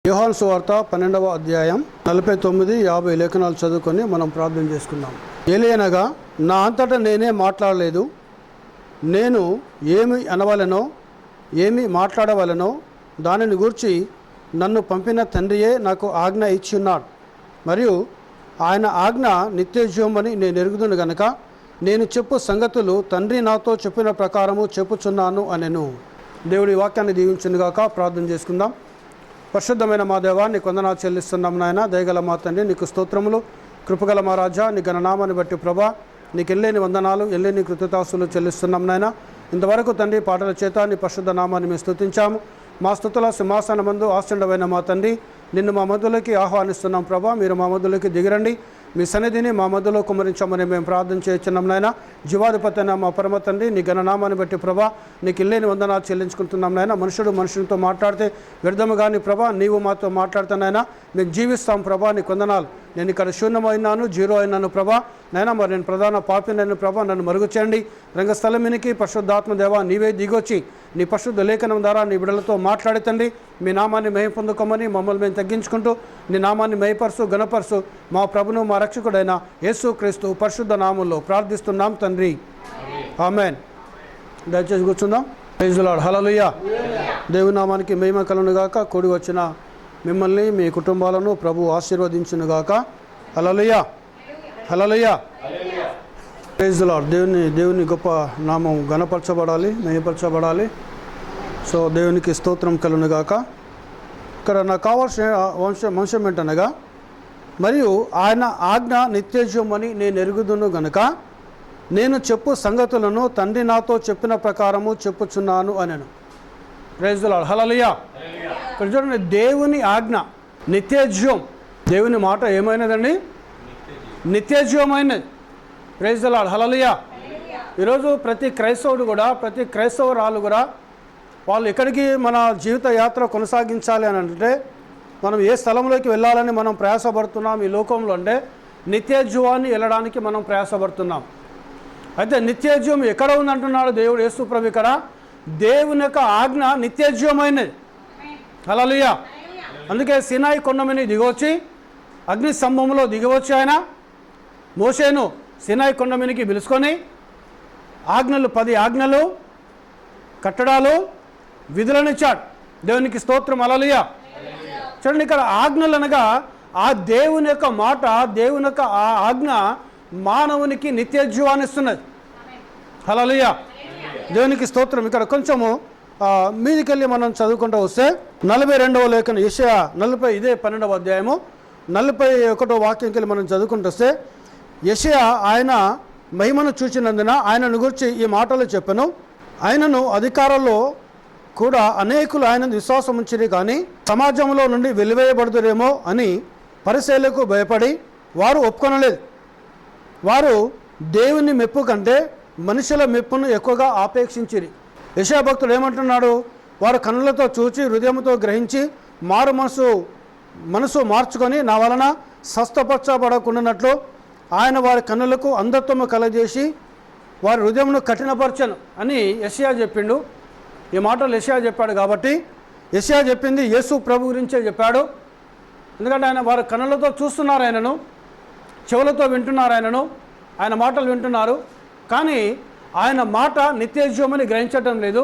యోహాను సువార్త 12వ అధ్యాయం 49, 50 లేఖనాలు చదువుకొని మనం ప్రార్థన చేసుకుందాం. ఏలయనగా నా అంతటా నేనే మాట్లాడలేదు, నేను ఏమి అనవలెనో ఏమి మాట్లాడవలెనో దానిని గూర్చి నన్ను పంపిన తండ్రియే నాకు ఆజ్ఞ ఇచ్చి ఉన్నాడు. మరియు ఆయన ఆజ్ఞ నిత్యజీవమని నేను ఎరుగుదును గనక నేను చెప్పు సంగతులు తండ్రి నాతో చెప్పిన ప్రకారము చెప్పుచున్నాను అనెను. దేవుడి వాక్యాన్ని దీవించునుగాక. ప్రార్థన చేసుకుందాం. పరిశుద్ధమైన మా దేవా, నీకు వందనాలు చెల్లిస్తున్నాం నాయన. దయగల మా తండ్రి, నీకు స్తోత్రములు. కృపగల మా రాజా, నీ ఘననామాన్ని బట్టి ప్రభా నీకు ఎల్లేని వందనాలు, ఎల్లేని కృతజ్ఞతాస్తులు చెల్లిస్తున్నాం నాయన. ఇంతవరకు తండ్రి పాటల చేత నీ పరిశుద్ధ నామాన్ని మేము స్తుతించాము. మా స్తుతుల సింహాసనమందు ఆశ్చర్యమైన మా తండ్రి, నిన్ను మా మధ్యలోకి ఆహ్వానిస్తున్నాం ప్రభా. మీరు మా మధ్యలోకి దిగిరండి, మీ సన్నిధిని మా మధ్యలో కుమరించమని మేము ప్రార్థన చేస్తున్నాం నాయన. జీవాధిపతి అయిన మా పరమ తండ్రి, నీ ఘననామాన్ని బట్టి ప్రభా నీకు ఇల్లేని వందనాలు చెల్లించుకుంటున్నాం నాయన. మనుషునితో మాట్లాడితే వ్యర్థము కానీ ప్రభా, నీవు మాతో మాట్లాడుతున్నాయన మేము జీవిస్తాం ప్రభా. నీకు వందనాలు. నేను ఇక్కడ శూన్యమైనాను, జీరో అయినాను ప్రభా నాయన. మరి నేను ప్రధాన పాపినైన ప్రభా, నన్ను మరుగు చేయండి. రంగస్థలమినికి పరిశుద్ధాత్మ దేవా నీవే దిగొచ్చి నీ పరిశుద్ధ లేఖనం ద్వారా నీ బిడ్డలతో మాట్లాడుతండి. మీ నామాన్ని మహిమ పొందుకోమని మమ్మల్ని మేము తగ్గించుకుంటూ నీ నామాన్ని మహిపరుసు, గణపరుసు మా ప్రభును మా రక్షకుడైన యేసు క్రీస్తు పరిశుద్ధ నామంలో ప్రార్థిస్తున్నాం తండ్రి, ఆమేన్. దయచేసి కూర్చుందాం. Praise the Lord. హల్లెలూయా. దేవుని నామానికి మహిమ కలుగునుగాక. కూడి వచ్చిన మిమ్మల్ని మీ కుటుంబాలను ప్రభు ఆశీర్వదించునుగాక. Hallelujah, hallelujah. Praise the Lord. దేవుని గొప్ప నామం ఘనపరచబడాలి, మహిమపరచబడాలి. సో దేవునికి స్తోత్రం కలుగునుగాక. ఇక్కడ నాకు కావాల్సిన అంశం ఏంటనగా, మరియు ఆయన ఆజ్ఞ నిత్యజీవమని నేను ఎరుగుదును గనుక నేను చెప్పు సంగతులను తండ్రి నాతో చెప్పిన ప్రకారము చెప్పుచున్నాను అనెను. Praise the Lord. హల్లెలూయా. ఇక్కడ చూడండి, దేవుని ఆజ్ఞ నిత్యజీవం. దేవుని మాట ఏమైనదండి? నిత్యజీవమైనది. Praise the Lord. హల్లెలూయా. ఈరోజు ప్రతి క్రైస్తవుడు కూడా, ప్రతి క్రైస్తవురాలు కూడా వాళ్ళు ఎక్కడికి మన జీవిత యాత్ర కొనసాగించాలి అని అంటే, మనం ఏ స్థలంలోకి వెళ్ళాలని మనం ప్రయాసపడుతున్నాం ఈ లోకంలో అంటే నిత్యజీవాన్ని వెళ్ళడానికి మనం ప్రయాసపడుతున్నాం. అయితే నిత్యజీవం ఎక్కడ ఉందంటున్నాడు దేవుడు యేసు ప్రభు? ఇక్కడ దేవుని యొక్క ఆజ్ఞ నిత్యజీవమైనది. హల్లెలూయా. అందుకే సినాయి కొండ మీద దిగవచ్చి అగ్ని స్తంభంలో దిగవచ్చి ఆయన మోషేను సినాయి కొండ మీదకి పిలుచుకొని ఆజ్ఞలు, 10 ఆజ్ఞలు, కట్టడాలు, విధులను ఇచ్చాడు. దేవునికి స్తోత్రం. హల్లెలూయా. చూడండి, ఇక్కడ ఆజ్ఞలు అనగా ఆ దేవుని యొక్క మాట, దేవుని యొక్క ఆ ఆజ్ఞ మానవునికి నిత్యజీవాన్ని ఇస్తున్నది. హల్లెలూయా. దేవునికి స్తోత్రం. ఇక్కడ కొంచెము మీదికెళ్ళి మనం చదువుకుంటూ వస్తే 42వ లేఖనం యెషయా 40, ఇదే 12వ అధ్యాయము 41వ వాక్యంకెళ్ళి మనం చదువుకుంటూ వస్తే, యెషయా ఆయన మహిమను చూచినందున ఆయనను గురించి ఈ మాటలు చెప్పెను. ఆయనను అధికారంలో కూడా అనేకులు ఆయనను విశ్వాసం ఉంచిరి, కానీ సమాజంలో నుండి వెలివేయబడుతురేమో అని పరిసయ్యులకు భయపడి వారు ఒప్పుకొనలేదు. వారు దేవుని మెప్పు కంటే మనుషుల మెప్పును ఎక్కువగా ఆపేక్షించిరి. యెషయా భక్తుడు ఏమంటున్నాడు? వారు కన్నులతో చూచి హృదయంతో గ్రహించి మారు మనసు మార్చుకొని నా వలన స్వస్థపరచబడకుండానట్లు ఆయన వారి కన్నులకు అంధత్వము కలగజేసి వారి హృదయమును కఠినపరచను అని యెషయా చెప్పిండు. ఈ మాటలు యెషయా చెప్పాడు కాబట్టి యెషయా చెప్పింది యేసు ప్రభు గురించే చెప్పాడు. ఎందుకంటే ఆయన వారి కన్నులతో చూస్తున్నారు, ఆయనను చెవులతో వింటున్నారు, ఆయన మాటలు వింటున్నారు. కానీ ఆయన మాట నిత్యజీవమని గ్రహించటం లేదు.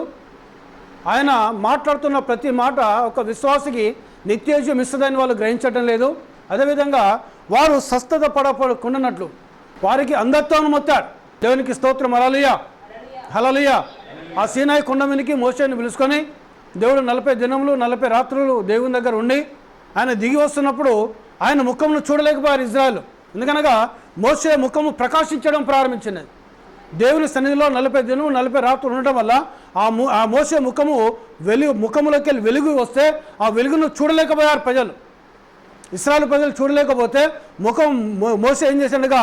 ఆయన మాట్లాడుతున్న ప్రతి మాట ఒక విశ్వాసికి నిత్యజీవం ఇస్తుందని వాళ్ళు గ్రహించటం లేదు. అదేవిధంగా వారు స్వస్థత పడకుండానట్లు వారికి అంధత్వాన్ని మొత్తాడు. దేవునికి స్తోత్రం. హల్లెలూయా, హల్లెలూయా. ఆ సీనాయి కొండ మీదకి మోషేని పిలుచుకొని దేవుడు 40 దినములు 40 రాత్రులు దేవుని దగ్గర ఉండి ఆయన దిగి వస్తున్నప్పుడు ఆయన ముఖమును చూడలేకపోయారు ఇజ్రాయెల్. ఎందుకనగా మోషే ముఖము ప్రకాశించడం ప్రారంభించినది. దేవుని సన్నిధిలో 40 దినము 40 రాత్రులు ఉండటం వల్ల ఆ మోషే ముఖములోకి వెళ్ళి వెలుగు వస్తే ఆ వెలుగును చూడలేకపోయారు ప్రజలు. ఇశ్రాయేలు ప్రజలు చూడలేకపోతే మోషే ఏం చేశాడుగా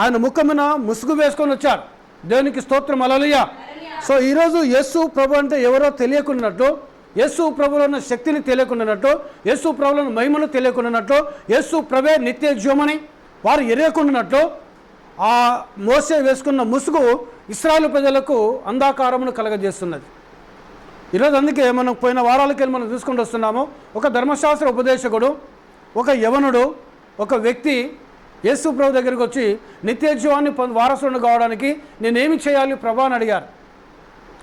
ఆయన ముఖమున ముసుగు వేసుకొని వచ్చాడు. దేవునికి స్తోత్రం. హల్లెలూయా. సో ఈరోజు యేసు ప్రభు అంటే ఎవరో తెలియకున్నట్టు, యేసు ప్రభులో ఉన్న శక్తిని తెలియకున్నట్టు, యేసు ప్రభులో మహిమను తెలియకున్నట్టు, యేసు ప్రభే నిత్య జీవమని వారు ఎరగకున్నట్టు ఆ మోసే వేసుకున్న ముసుగు ఇశ్రాయేలు ప్రజలకు అంధకారమును కలగజేస్తున్నది. ఈరోజు అందుకే మనం పోయిన వారాలకి మనం చూసుకుంటూ వస్తున్నాము. ఒక ధర్మశాస్త్ర ఉపదేశకుడు, ఒక యవనుడు, ఒక వ్యక్తి యేసు ప్రభు దగ్గరికి వచ్చి నిత్య జీవాన్ని వారసులను కావడానికి నేనేమి చేయాలి ప్రభా అని అడిగారు.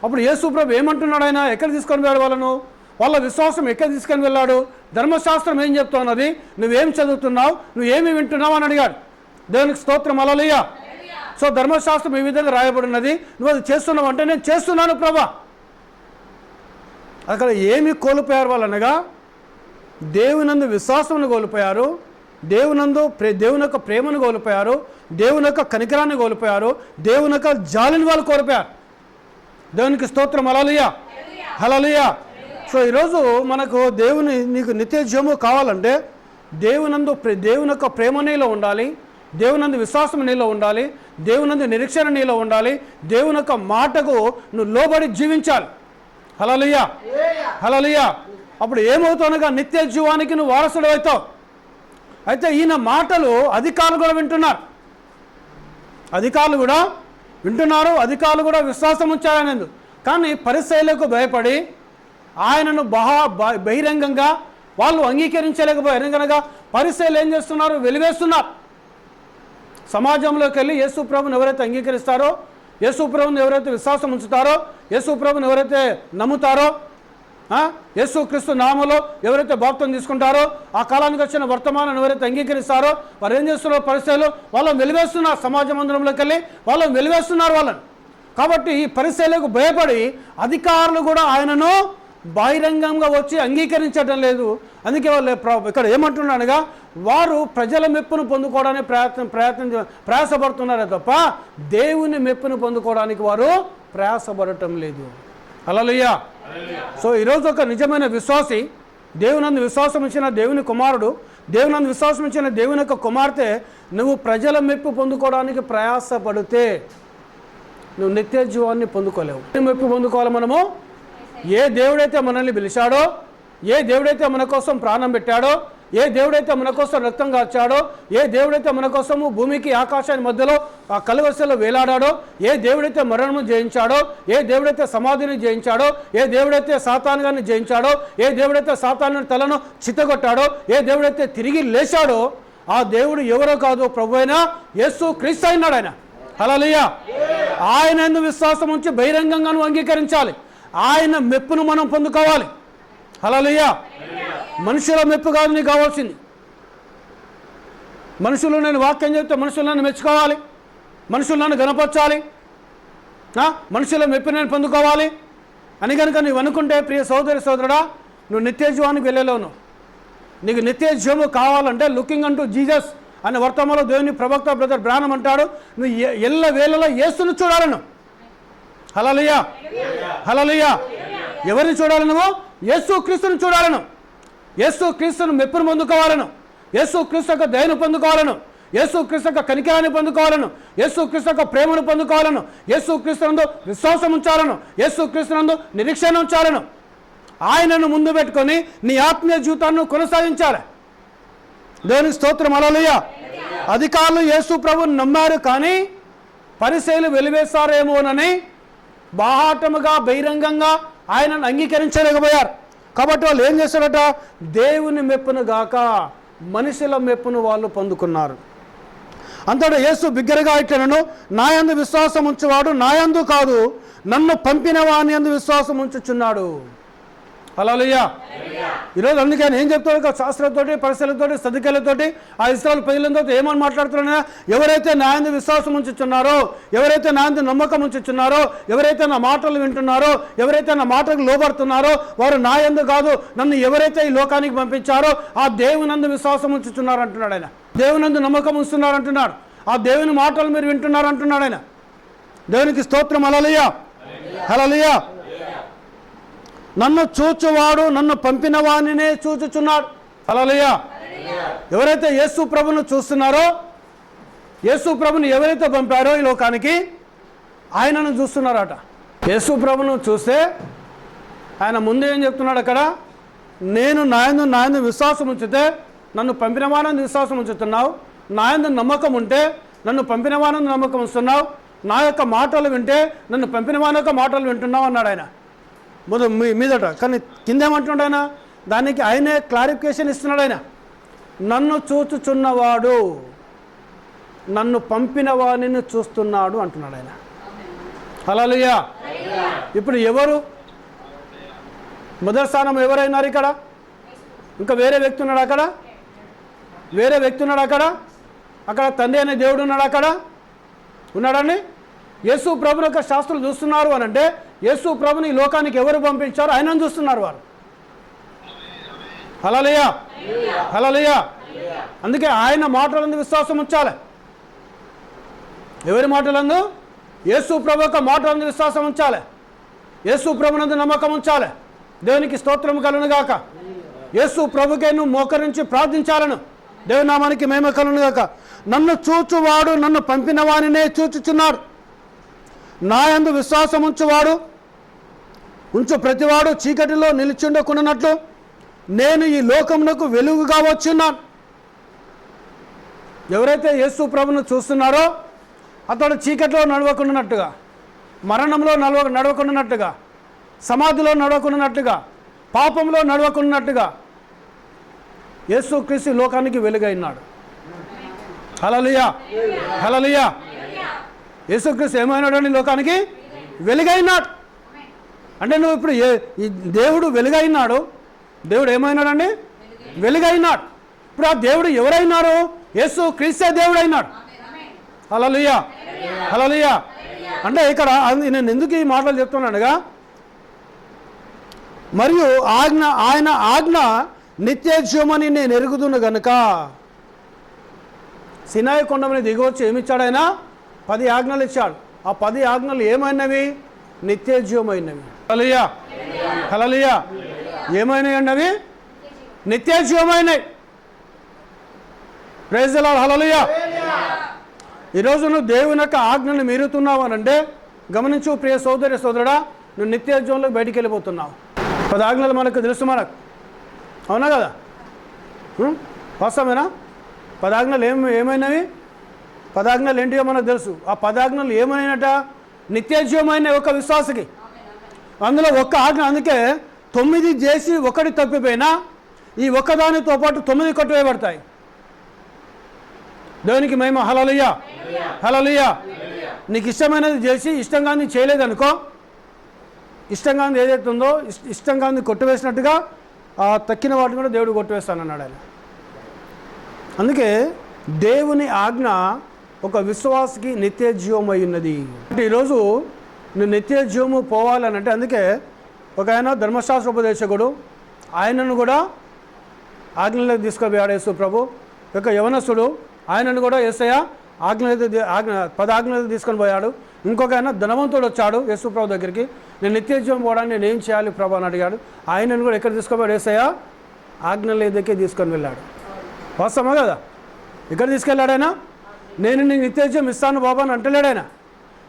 అప్పుడు యేసు ప్రభు ఏమంటున్నాడు? ఆయన ఎక్కడ తీసుకొని వెళ్ళాడు వాళ్ళను? వాళ్ళ విశ్వాసం ఎక్కడ తీసుకొని వెళ్ళాడు? ధర్మశాస్త్రం ఏం చెప్తున్నది, నువ్వేం చదువుతున్నావు, నువ్వేమి వింటున్నావు అని అడిగాడు. దేవునికి స్తోత్రం, హల్లెలూయా. సో ధర్మశాస్త్రం ఈ విధంగా రాయబడినది, నువ్వు అది చేస్తున్నావు అంటే నేను చేస్తున్నాను ప్రభా. అక్కడ ఏమి కోల్పోయారు వాళ్ళనగా దేవునందు విశ్వాసమును కోల్పోయారు, దేవుని యొక్క ప్రేమను కోల్పోయారు, దేవుని యొక్క కనికరాన్ని కోల్పోయారు, దేవుని యొక్క జాలిని వాళ్ళు కోల్పోయారు. దేవునికి స్తోత్రం, హల్లెలూయా, హల్లెలూయా. సో ఈరోజు మనకు నీకు నిత్య జీవము కావాలంటే దేవుని యొక్క ప్రేమ నీలో ఉండాలి, దేవునందు విశ్వాసం నీలో ఉండాలి, దేవునందు నిరీక్షణ నీలో ఉండాలి, దేవుని యొక్క మాటకు నువ్వు లోబడి జీవించాలి. హల్లెలూయా, హల్లెలూయా. అప్పుడు ఏమవుతావునగా నిత్య జీవానికి నువ్వు వారసుడు అవుతావు. అయితే ఈయన మాటలు అధికారులు కూడా వింటున్నారు, అధికారులు కూడా విశ్వాసం ఉంచారనేది. కానీ పరిసయ్యులకు భయపడి ఆయనను బహిరంగంగా వాళ్ళు అంగీకరించలేకపోయారు. ఎందుకనగా పరిసయ్యులు ఏం చేస్తున్నారు? వెలివేస్తున్నారు. సమాజంలోకి వెళ్ళి యేసు ప్రభువుని ఎవరైతే అంగీకరిస్తారో, యేసు ప్రభువుని ఎవరైతే విశ్వాసం ఉంచుతారో, యేసు ప్రభువుని ఎవరైతే నమ్ముతారో, యేసు క్రీస్తు నామములో ఎవరైతే బాప్తిసం తీసుకుంటారో, ఆ కాలానికి వచ్చిన వర్తమానం ఎవరైతే అంగీకరిస్తారో వారు ఏం చేస్తున్నారో పరిసయ్యులు వాళ్ళని వెలివేస్తున్నారు. సమాజ మందిరంలోకి వెళ్ళి వాళ్ళని వెలివేస్తున్నారు వాళ్ళని. కాబట్టి ఈ పరిసయ్యులకు భయపడి అధికారులు కూడా ఆయనను బహిరంగంగా వచ్చి అంగీకరించడం లేదు. అందుకే వాళ్ళు ఇక్కడ ఏమంటున్నాడుగా, వారు ప్రజల మెప్పును పొందుకోవడానికి ప్రయాసపడుతున్నారే తప్ప దేవుని మెప్పును పొందుకోవడానికి వారు ప్రయాసపడటం లేదు. హల్లెలూయా. సో ఈరోజు ఒక నిజమైన విశ్వాసి, దేవునందు విశ్వాసం ఇచ్చిన దేవుని కుమారుడు, దేవునందు విశ్వాసం ఇచ్చిన దేవుని యొక్క కుమార్తె, నువ్వు ప్రజల మెప్పు పొందుకోవడానికి ప్రయాసపడితే నువ్వు నిత్య జీవాన్ని పొందుకోలేవు. మెప్పు పొందుకోవాలి మనము. ఏ దేవుడైతే మనల్ని పిలిచాడో, ఏ దేవుడైతే మన కోసం ప్రాణం పెట్టాడో, ఏ దేవుడైతే మన కోసం రక్తం కార్చాడో, ఏ దేవుడైతే మన కోసము భూమికి ఆకాశాన్ని మధ్యలో ఆ కలువరిసెలో వేలాడాడో, ఏ దేవుడైతే మరణము జయించాడో, ఏ దేవుడైతే సమాధిని జయించాడో, ఏ దేవుడైతే సాతాను గారిని జయించాడో, ఏ దేవుడైతే సాతాను తలను చిత్తగొట్టాడో, ఏ దేవుడైతే తిరిగి లేచాడో, ఆ దేవుడు ఎవరో కాదు, ప్రభువైన యేసు క్రీస్తు అయినాడు ఆయన. హల్లెలూయా. ఆయన యందు విశ్వాసం ఉంచి బహిరంగంగా నువ్వు అంగీకరించాలి. ఆయన మెప్పును మనం పొందుకోవాలి. హల్లెలూయా. మనుషుల మెప్పు కాదు నీకు కావాల్సింది. మనుషులు నేను వాక్యం చెప్తే మనుషులు నన్ను మెచ్చుకోవాలి, మనుషులు నన్ను గణపరచాలి, మనుషుల మెప్పు నేను పొందుకోవాలి అని కనుక నువ్వు అనుకుంటే ప్రియ సోదరుడా, నువ్వు నిత్య జీవానికి వెళ్ళలేవు. నీకు నిత్య జీవము కావాలంటే లుకింగ్ అంటూ జీసస్ అనే వర్తమానంలో దేవుని ప్రవక్త బ్రదర్ బ్రాహ్మణ్ అంటాడు, నువ్వు ఎల్ల వేళలో యేసును చూడాలను. హల్లెలూయా, హల్లెలూయా. ఎవరిని చూడాలి? నువ్వు యేసు క్రీస్తుని చూడాలను, యేసు క్రీస్తును మెప్పును పొందుకోవాలను, యేసు క్రీస్తు యొక్క దయను పొందుకోవాలను, యేసు క్రీస్తు యొక్క కనికరాన్ని పొందుకోవాలను, యేసు క్రీస్తు యొక్క ప్రేమను పొందుకోవాలను, యేసు క్రీస్తునందు విశ్వాసం ఉంచాలను, యేసు క్రీస్తునందు నిరీక్షణ ఉంచాలను. ఆయనను ముందు పెట్టుకొని నీ ఆత్మీయ జీవితాన్ని కొనసాగించాలి. దేవునికి స్తోత్రం, హల్లెలూయా. అధికారులు యేసు ప్రభువుని నమ్మారు, కానీ పరిసయ్యులు వెలివేస్తారేమోనని బాహాటముగా బహిరంగంగా ఆయనను అంగీకరించలేకపోయారు. కాబట్టి వాళ్ళు ఏం చేశారట? దేవుని మెప్పును గాక మనుషుల మెప్పును వాళ్ళు పొందుకున్నారు. అంతటా యేసు బిగ్గరగా ఇట్లనెను, నాయందు విశ్వాసం ఉంచువాడు నాయందు కాదు, నన్ను పంపిన వాని యందు విశ్వాసం ఉంచుచున్నాడు. హల్లెలూయా. ఈరోజు అందుకే ఏం చెప్తాడు? శాస్త్రంతోటి, పరిశీలనతోటి, సదుకేలతోటి, ఆ ఇశ్రాయేలు ప్రజలతో ఏమని మాట్లాడుతున్నా? ఎవరైతే నా యందు విశ్వాసం ఉంచుచున్నారో, ఎవరైతే నా యందు నమ్మకం ఉంచుచున్నారో, ఎవరైతే నా మాటలు వింటున్నారో, ఎవరైతే నా మాటలకు లోబడుతున్నారో వారు నా యందు కాదు, నన్ను ఎవరైతే ఈ లోకానికి పంపించారో ఆ దేవునందు విశ్వాసం ఉంచుతున్నారు అంటున్నాడు ఆయన. దేవునందు నమ్మకం ఉంచుతున్నారు అంటున్నాడు. ఆ దేవుని మాటలు మీరు వింటున్నారు అంటున్నాడు ఆయన. దేవునికి స్తోత్రం, హల్లెలూయా, హల్లెలూయా. నన్ను చూచువాడు నన్ను పంపిన వానినే చూచుచున్నాడు. హల్లెలూయా. ఎవరైతే యేసు ప్రభువును చూస్తున్నారో, యేసు ప్రభువుని ఎవరైతే పంపారో ఈ లోకానికి, ఆయనను చూస్తున్నారట. యేసు ప్రభువును చూస్తే ఆయన ముందు ఏం చెప్తున్నాడు అక్కడ? నేను నాయందు విశ్వాసం ఉంచితే నన్ను పంపిన వానందు విశ్వాసం ఉంచుతున్నావు, నాయందు నమ్మకం ఉంటే నన్ను పంపిన వానందు నమ్మకం ఉంచుతున్నావు, నా యొక్క మాటలు వింటే నన్ను పంపిన వాని యొక్క మాటలు వింటున్నావు అన్నాడు ఆయన. మీదట. కానీ కిందేమంటున్నాడు ఆయన? దానికి ఆయనే క్లారిఫికేషన్ ఇస్తున్నాడు. ఆయన నన్ను చూచుచున్నవాడు నన్ను పంపిన వానిని చూస్తున్నాడు అంటున్నాడు ఆయన. హల్లెలూయా. ఇప్పుడు ఎవరు మొదటి స్థానం ఎవరైనారు ఇక్కడ? ఇంకా వేరే వ్యక్తి ఉన్నాడు అక్కడ? వేరే వ్యక్తి ఉన్నాడు అక్కడ? అక్కడ తండ్రి అనే దేవుడు ఉన్నాడు అక్కడ? ఉన్నాడండి. యేసు ప్రభుని యొక్క శాస్త్రులు చూస్తున్నారు అని అంటే యేసు ప్రభుని ఈ లోకానికి ఎవరు పంపించారు? ఆయనను చూస్తున్నారు వారు. హల్లెలూయా, హల్లెలూయా. అందుకే ఆయన మాటలందు విశ్వాసం ఉంచాలి. ఎవరి మాటలందు? యేసు ప్రభు యొక్క మాటలందు విశ్వాసం ఉంచాలి. యేసు ప్రభునందు నమ్మకం ఉంచాలి. దేవునికి స్తోత్రం కలుగును గాక. యేసు ప్రభుకే నువ్వు మోకరించి ప్రార్థించాలను. దేవుని నామానికి మహిమ కలుగును గాక. నన్ను చూచువాడు నన్ను పంపిన వానినే చూచుచున్నాడు. నా యందు విశ్వాసం ఉంచు ప్రతివాడు చీకటిలో నిలిచిండకున్నట్లు నేను ఈ లోకమునకు వెలుగుగా వచ్చున్నాను. ఎవరైతే యేసు ప్రభును చూస్తున్నారో అతడు చీకటిలో నడవకుండానట్టుగా, మరణంలో నడవకుండానట్టుగా, సమాధిలో నడవకుండానట్టుగా, పాపంలో నడవకుండానట్టుగా యేసు క్రీస్తు లోకానికి వెలుగైనాడు. హల్లెలూయా, హల్లెలూయా. యేసుక్రీస్తు ఏమైనాడండి? లోకానికి వెలుగైనాడు. అంటే నువ్వు ఇప్పుడు ఈ దేవుడు వెలుగైనాడు. దేవుడు ఏమైనాడండి? వెలుగైనాడు. ఇప్పుడు ఆ దేవుడు ఎవరైనారు? యేసు క్రీస్తే దేవుడు అయినాడు. హల్లెలూయా, హల్లెలూయా. అంటే ఇక్కడ నేను ఎందుకు ఈ మాటలు చెప్తున్నానుగా, మరియు ఆయన ఆజ్ఞ నిత్య జీవమని నేను ఎరుగుదును గనుక. సినాయి కొండ మీద దిగొచ్చి ఏమిచ్చాడు ఆయన? 10 ఆజ్ఞలు ఇచ్చాడు. ఆ 10 ఆజ్ఞలు ఏమైనవి? నిత్య జీవమైనవి. హల్లెలూయా, హల్లెలూయా. ఏమైనవి అన్నవి? నిత్య జీవమైనవి. Praise the Lord, hallelujah. ఈరోజు నువ్వు దేవుని యొక్క ఆజ్ఞను మీరుతున్నావు అని అంటే గమనించు ప్రియ సోదరి సోదరుడా, నువ్వు నిత్య జీవంలోకి బయటికి వెళ్ళిపోతున్నావు. 10 ఆజ్ఞలు మనకు తెలుసు, మనకు అవునా కదా? వాస్తవమేనా? 10 ఆజ్ఞలు ఏమైనవి? 10 ఆజ్ఞలు ఏంటివో మనకు తెలుసు. ఆ 10 ఆజ్ఞలు ఏమైనట? నిత్య జీవమైన ఒక విశ్వాసకి. అందులో ఒక్క ఆజ్ఞ. అందుకే 9 చేసి 1 తప్పిపోయినా ఈ ఒక్కదానితో పాటు 9 కొట్టివేయబడతాయి. దేవునికి మహిమ. హల్లెలూయా, హల్లెలూయా. నీకు ఇష్టమైనది చేసి ఇష్టంగా నీ చేయలేదనుకో, ఇష్టంగా ఏదైతే ఉందో ఇష్టంగా కొట్టివేసినట్టుగా ఆ తక్కిన వాటిని కూడా దేవుడు కొట్టివేస్తానన్నాడు ఆయన. అందుకే దేవుని ఆజ్ఞ ఒక విశ్వాసకి నిత్య జీవమై ఉన్నది. అంటే ఈరోజు నువ్వు నిత్య జీవము పోవాలనంటే, అందుకే ఒక ఆయన ధర్మశాస్త్ర ఉపదేశకుడు, ఆయనను కూడా ఆజ్ఞలకు తీసుకుపోయాడు యేసు ప్రభు. ఒక యవనస్తుడు, ఆయనను కూడా యేసయ్య 10 ఆజ్ఞలకు తీసుకొని పోయాడు. ఇంకొక ఆయన ధనవంతుడు వచ్చాడు యేసు ప్రభు దగ్గరికి. నేను నిత్య జీవం పోవడానికి నేను ఏం చేయాలి ప్రభు అని అడిగాడు. ఆయనను కూడా ఎక్కడ తీసుకుపోయాడు? యేసయ్య ఆజ్ఞల దగ్గరికి తీసుకొని వెళ్ళాడు. వాస్తవమా కదా? ఎక్కడ తీసుకెళ్ళాడు ఆయన? నేను నీకు నిత్య జీవం ఇస్తాను బాబా అని అంటలేడు ఆయన.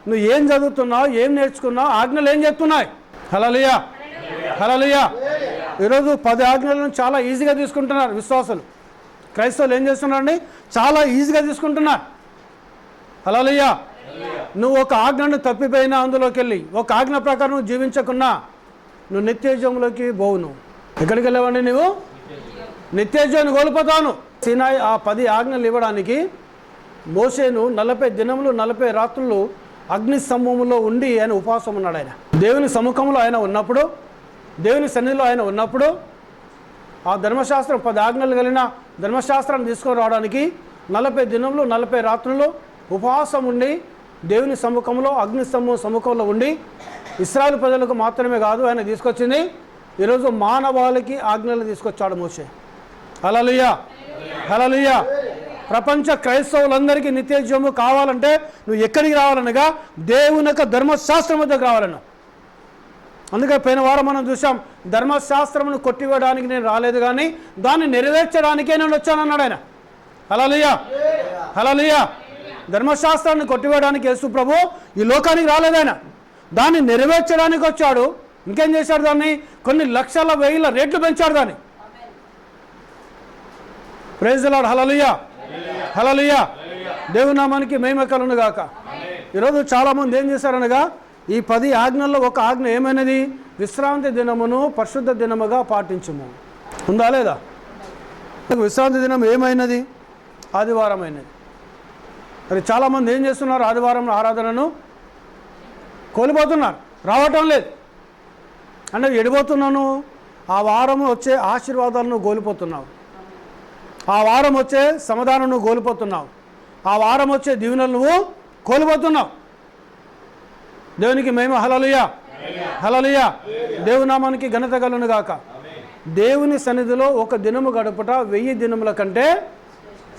నువ్వు ఏం చదువుతున్నావు, ఏం నేర్చుకున్నావు, ఆజ్ఞలు ఏం చెప్తున్నాయి? హల్లెలూయా, హల్లెలూయా. ఈరోజు 10 ఆజ్ఞలను చాలా ఈజీగా తీసుకుంటున్నారు విశ్వాసులు. క్రైస్తవులు ఏం చేస్తున్నారండి? చాలా ఈజీగా తీసుకుంటున్నారు. హల్లెలూయా. నువ్వు ఒక ఆజ్ఞను తప్పిపోయినా అందులోకి వెళ్ళి ఒక ఆజ్ఞ ప్రకారం నువ్వు జీవించకున్నా నువ్వు నిత్య జీవంలోకి పోవు. నువ్వు ఎక్కడికి వెళ్ళావండి? నువ్వు నిత్య జీవాన్ని కోల్పోతాను. సినాయి ఆ 10 ఆజ్ఞలు ఇవ్వడానికి మోషేను 40 దినములు 40 రాత్రులు అగ్ని స్తంభములో ఉండి ఆయన ఉపవాసం ఉన్నాడు. ఆయన దేవుని సముఖంలో ఆయన ఉన్నప్పుడు, దేవుని సన్నిధిలో ఆయన ఉన్నప్పుడు ఆ ధర్మశాస్త్రం 10 ఆజ్ఞలు కలిగిన ధర్మశాస్త్రాన్ని తీసుకొని రావడానికి 40 దినములు 40 రాత్రులు ఉపవాసం ఉండి దేవుని సముఖంలో అగ్ని స్తంభం సముఖంలో ఉండి ఇశ్రాయేలు ప్రజలకు మాత్రమే కాదు ఆయన తీసుకొచ్చింది, ఈరోజు మానవాళికి ఆజ్ఞలు తీసుకొచ్చాడు మోషే. హల్లెలూయా, హల్లెలూయా. ప్రపంచ క్రైస్తవులందరికీ నిత్య జీవము కావాలంటే నువ్వు ఎక్కడికి రావాలనగా దేవుని యొక్క ధర్మశాస్త్రం వద్దకు రావాలన్నా. అందుకే పోయిన వారం మనం చూసాం, ధర్మశాస్త్రమును కొట్టివేయడానికి నేను రాలేదు కానీ దాన్ని నెరవేర్చడానికే నేను వచ్చానన్నాడు ఆయన. హల్లెలూయా, హల్లెలూయా. ధర్మశాస్త్రాన్ని కొట్టివేయడానికి యేసు ప్రభు ఈ లోకానికి రాలేదు ఆయన, దాన్ని నెరవేర్చడానికి వచ్చాడు. ఇంకేం చేశాడు? దాన్ని కొన్ని లక్షల వేల రేట్లు పెంచాడు దాన్ని. ప్రైజ్ ది లార్డ్, హల్లెలూయా, హల్లెలూయా. దేవుని నామానికి మహిమ కలుగును గాక. ఈరోజు చాలామంది ఏం చేశారనగా ఈ 10 ఆజ్ఞల్లో ఒక ఆజ్ఞ ఏమైనది? విశ్రాంతి దినమును పరిశుద్ధ దినముగా పాటించుము. ఉందా లేదా? విశ్రాంతి దినం ఏమైనది? ఆదివారమైనది. మరి చాలామంది ఏం చేస్తున్నారు? ఆదివారం ఆరాధనను కోల్పోతున్నారు, రావటం లేదు. అంటే ఎడిపోతున్నాను, ఆ వారం వచ్చే ఆశీర్వాదాలను కోల్పోతున్నావు, ఆ వారం వచ్చే సమాధానం నువ్వు కోల్పోతున్నావు, ఆ వారం వచ్చే దీవెనలు నువ్వు కోల్పోతున్నావు. దేవునికి మహిమ. హల్లెలూయా, హల్లెలూయా. దేవుని నామానికి ఘనత కలుగును గాక. దేవుని సన్నిధిలో ఒక దినము గడుపుట 1000 దినముల కంటే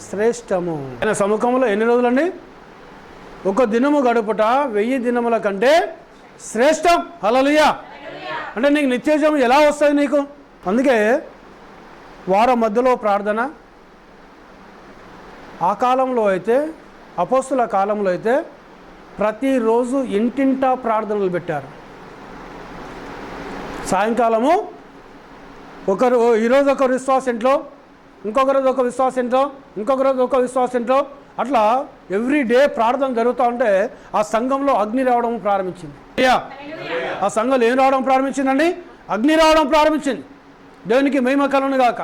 శ్రేష్టము. ఆయన సముఖంలో ఎన్ని రోజులండి? ఒక దినము గడుపుట 1000 దినముల కంటే శ్రేష్టం. హల్లెలూయా. అంటే నీకు నిత్యజీవం ఎలా వస్తుంది నీకు? అందుకే వారం మధ్యలో ప్రార్థన. ఆ కాలంలో అయితే, అపోస్తుల కాలంలో అయితే ప్రతిరోజు ఇంటింటా ప్రార్థనలు పెట్టారు. సాయంకాలము ఒకరు, ఈరోజు ఒక విశ్వాస ఇంట్లో, ఇంకొక రోజు ఒక విశ్వాస ఇంట్లో, ఇంకొక రోజు ఒక విశ్వాస ఇంట్లో, అట్లా ఎవ్రీ డే ప్రార్థన జరుగుతూ ఉంటే ఆ సంఘంలో అగ్ని రావడం ప్రారంభించింది. ఆ సంఘంలో ఏం రావడం ప్రారంభించిందండి? అగ్ని రావడం ప్రారంభించింది. దేవునికి మహిమ కలుగును గాక.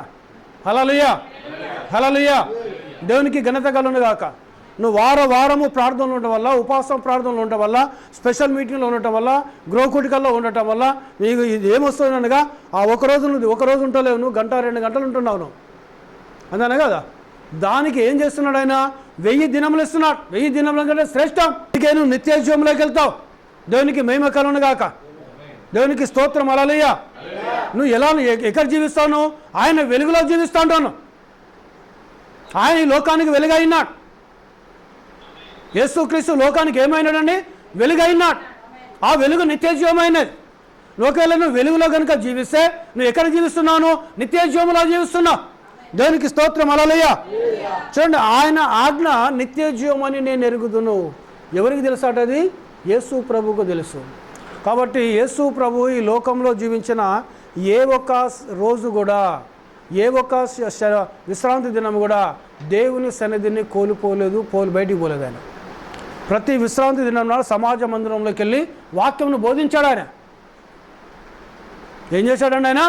హల్లెలూయా, హల్లెలూయా. దేవునికి ఘనత కలుగును గాక. నువ్వు వారము ప్రార్థనలు ఉండటం వల్ల, ఉపవాసం ప్రార్థనలు ఉండటం వల్ల, స్పెషల్ మీటింగ్లో ఉండటం వల్ల, గృహకూటికల్లో ఉండటం వల్ల నీకు ఇది ఏమొస్తుంది అనగా, ఆ ఒకరోజు ఉంటలేవు, నువ్వు 1-2 గంటలు ఉంటున్నావు నువ్వు, అంతేనా కదా? దానికి ఏం చేస్తున్నాడు ఆయన? 1000 దినములు ఇస్తున్నాడు. 1000 దినముల కంటే శ్రేష్టం. అందుకే నువ్వు నిత్య జీవంలోకి వెళ్తావు. దేవునికి మహిమ కలుగును గాక. దేవునికి స్తోత్రం. హల్లెలూయా. నువ్వు ఎలా, ఎక్కడ జీవిస్తావు? ఆయన వెలుగులో జీవిస్తా ఉంటాను. ఆయన ఈ లోకానికి వెలుగైనాడు. యేసుక్రీస్తు లోకానికి ఏమైనాడండి? వెలుగైనాడు. ఆ వెలుగు నిత్య జీవమైనది. ఒకవేళ నువ్వు వెలుగులో కనుక జీవిస్తే నువ్వు ఎక్కడ జీవిస్తున్నావు? నిత్య జీవంలో జీవిస్తున్నావు. దేవునికి స్తోత్రం. హల్లెలూయా. చూడండి, ఆయన ఆజ్ఞ నిత్య జీవం అని నేను ఎరుగుదును. ఎవరికి తెలుసు అది? యేసు ప్రభువుకు తెలుసు. కాబట్టి యేసు ప్రభు ఈ లోకంలో జీవించిన ఏ ఒక్క రోజు కూడా, ఏ ఒక్క విశ్రాంతి దినం కూడా దేవుని సన్నిధిని కోల్పోలేదు, బయటికి పోలేదు. ఆయన ప్రతి విశ్రాంతి దినం నాడు సమాజ మందిరంలోకి వెళ్ళి వాక్యంను బోధించాడు. ఆయన ఏం చేశాడండి? ఆయన